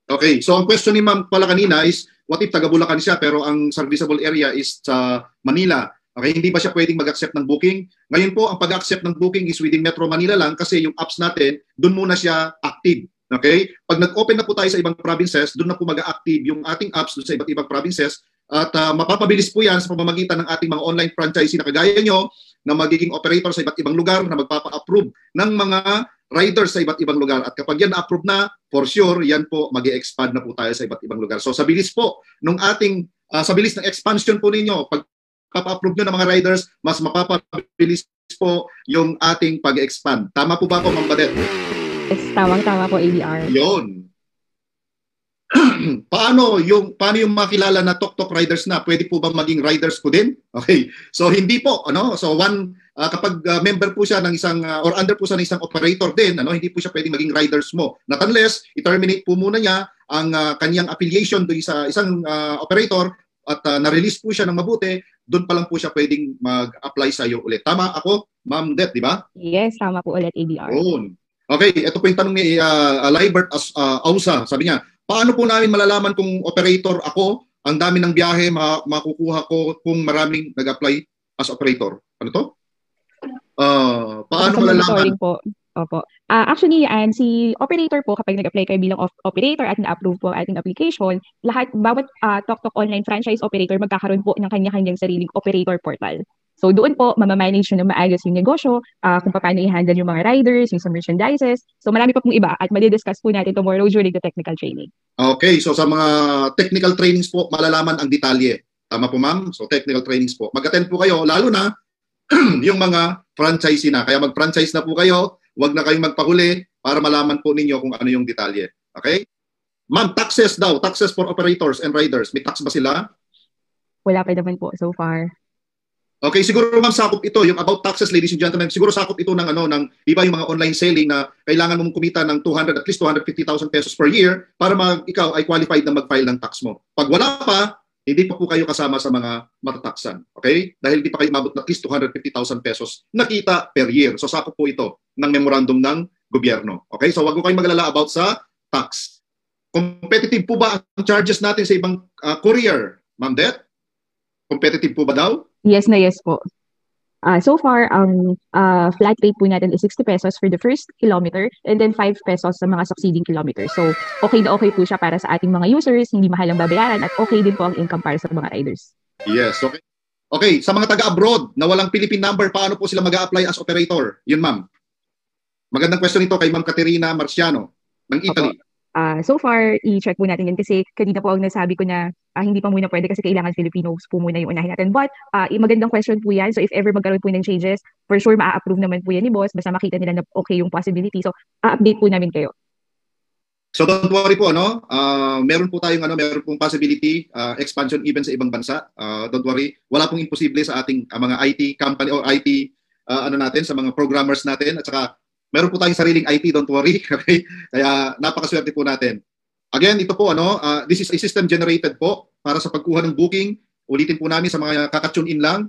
Okay, so ang question ni Ma'am pala kanina is, what if taga Bulacan siya pero ang serviceable area is sa Manila? Okay, hindi ba siya pwedeng mag-accept ng booking? Ngayon po, ang pag-accept ng booking is within Metro Manila lang kasi yung apps natin, doon muna siya active. Okay? Pag nag-open na po tayo sa ibang provinces, doon na po mag-active yung ating apps doon sa iba't ibang provinces at mapapabilis po yan sa pamamagitan ng ating mga online franchisee na kagaya nyo na magiging operator sa iba't ibang lugar na magpapa-approve ng mga riders sa iba't ibang lugar. At kapag yan na-approve na, for sure, yan po mag-i-expand na po tayo sa iba't ibang lugar. So sa bilis po nung ating, sa bilis ng expansion po ninyo, pag papa-approve nyo ng mga riders, mas mapapabilis po yung ating pag-expand. Tama po ba po, Ma'am Badet? Yes, tamang-tama po, ADR. Yun. paano yung makilala na tok-tok riders na? Pwede po ba maging riders ko din? Okay. So hindi po, ano? So kapag member po siya ng isang or under po siya ng isang operator din, ano, hindi po siya pwedeng maging riders mo. Not unless i-terminate po muna niya ang kanyang affiliation do sa isang operator at na-release po siya ng mabuti, doon pa lang po siya pwedeng mag-apply sa iyo ulit. Tama ako, Ma'am Det, di ba? Yes, tama po ulit, ADR. Yun. Okay, ito po yung tanong ni Libert Ausa. Sabi niya, paano po namin malalaman kung operator ako, ang dami ng biyahe makukuha ko kung maraming nag-apply as operator? Ano to? Paano malalaman? Po. Opo. Actually, si operator po, kapag nag-apply kayo bilang operator at na-approve po ang ating application, bawat TokTok online franchise operator magkakaroon po ng kanya-kanyang sariling operator portal. So doon po, mamamanage nyo na maayos yung negosyo, kung paano i-handle yung mga riders, yung sa merchandises. So marami pa pong iba at madidiscuss po natin tomorrow during the technical training. Okay, so sa mga technical trainings po, malalaman ang detalye. Tama po, ma'am? So technical trainings po. Mag-attend po kayo, lalo na yung mga franchisee na. Kaya mag-franchise na po kayo, huwag na kayong magpahuli para malaman po ninyo kung ano yung detalye. Okay? Ma'am, taxes for operators and riders. May tax ba sila? Wala pa naman po so far. Okay, siguro ma'am sakop ito, yung about taxes, ladies and gentlemen, siguro sakop ito ng iba yung mga online selling na kailangan mong kumita ng at least 250,000 pesos per year para ikaw ay qualified na mag-file ng tax mo. Pag wala pa, hindi pa po kayo kasama sa mga matataksan. Okay? Dahil hindi pa kayo umabot ng at least 250,000 pesos na kita per year. So sakop po ito ng memorandum ng gobyerno. Okay? So wag ko kayong maglala about sa tax. Competitive po ba ang charges natin sa ibang courier, Ma'am Det? Competitive po ba daw? Yes na yes po. So far, ang flat rate po natin is 60 pesos for the first kilometer and then 5 pesos sa mga succeeding kilometers. So, okay na okay po siya para sa ating mga users, hindi mahal ang babayaran at okay din po ang income para sa mga riders. Yes, okay. Okay, sa mga taga-abroad na walang Philippine number, paano po sila mag-a-apply as operator? Yun, ma'am. Magandang question ito kay Ma'am Caterina Marciano ng Italy. So far, i-check po natin yan kasi kanina po ang nasabi ko na hindi pa muna pwede kasi kailangan Filipinos po muna yung unahin natin. But magandang question po yan. So if ever magkaroon po ng changes, for sure ma-approve naman po yan ni boss. Basta makita nila na okay yung possibility. So update po namin kayo. So don't worry po, no? Meron po tayong meron pong possibility expansion even sa ibang bansa. Don't worry. Wala pong imposible sa ating mga IT company o IT natin sa mga programmers natin at saka meron po tayong sariling IT, don't worry. Okay? Kaya napakaswerte po natin. Again, ito po, this is a system generated po para sa pagkuha ng booking. Ulitin po namin sa mga kakatune in lang.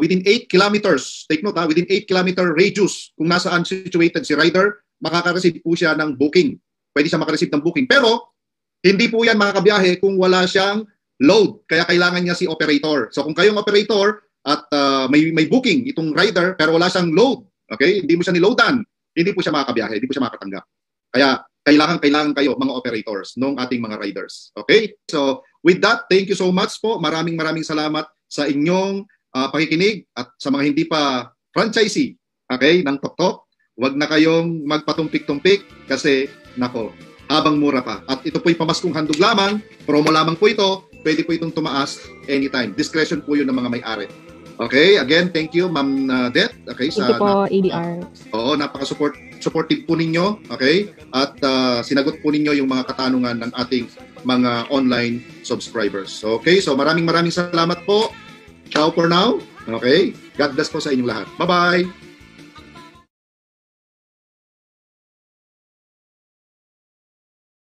Within 8 kilometers, take note within 8 kilometer radius, kung nasaan situated si rider, makaka-receive po siya ng booking. Pwede siya makareceive ng booking. Pero, hindi po yan makakabiyahe kung wala siyang load. Kaya kailangan niya si operator. So kung kayong operator at may booking itong rider pero wala siyang load, okay? Hindi mo siya niloadan, hindi po siya makakabiyahe, hindi po siya makatanggap. Kaya kailangan kayo mga operators ng ating mga riders. Okay? So with that, thank you so much po. Maraming salamat sa inyong pakikinig at sa mga hindi pa franchisee, okay, ng TokTok. Huwag na kayong magpatumpik-tumpik kasi nako, habang mura pa. At ito po'y pamaskong handog lamang, promo lamang po ito, pwede po itong tumaas anytime. Discretion po yun ng mga may-ari. Okay, again, thank you, Ma'am Det. Okay, thank you po, ADR. Oo, napaka-supportive po ninyo. Okay? At sinagot po ninyo yung mga katanungan ng ating mga online subscribers. Okay, so maraming salamat po. Ciao for now. Okay? God bless po sa inyong lahat. Bye-bye!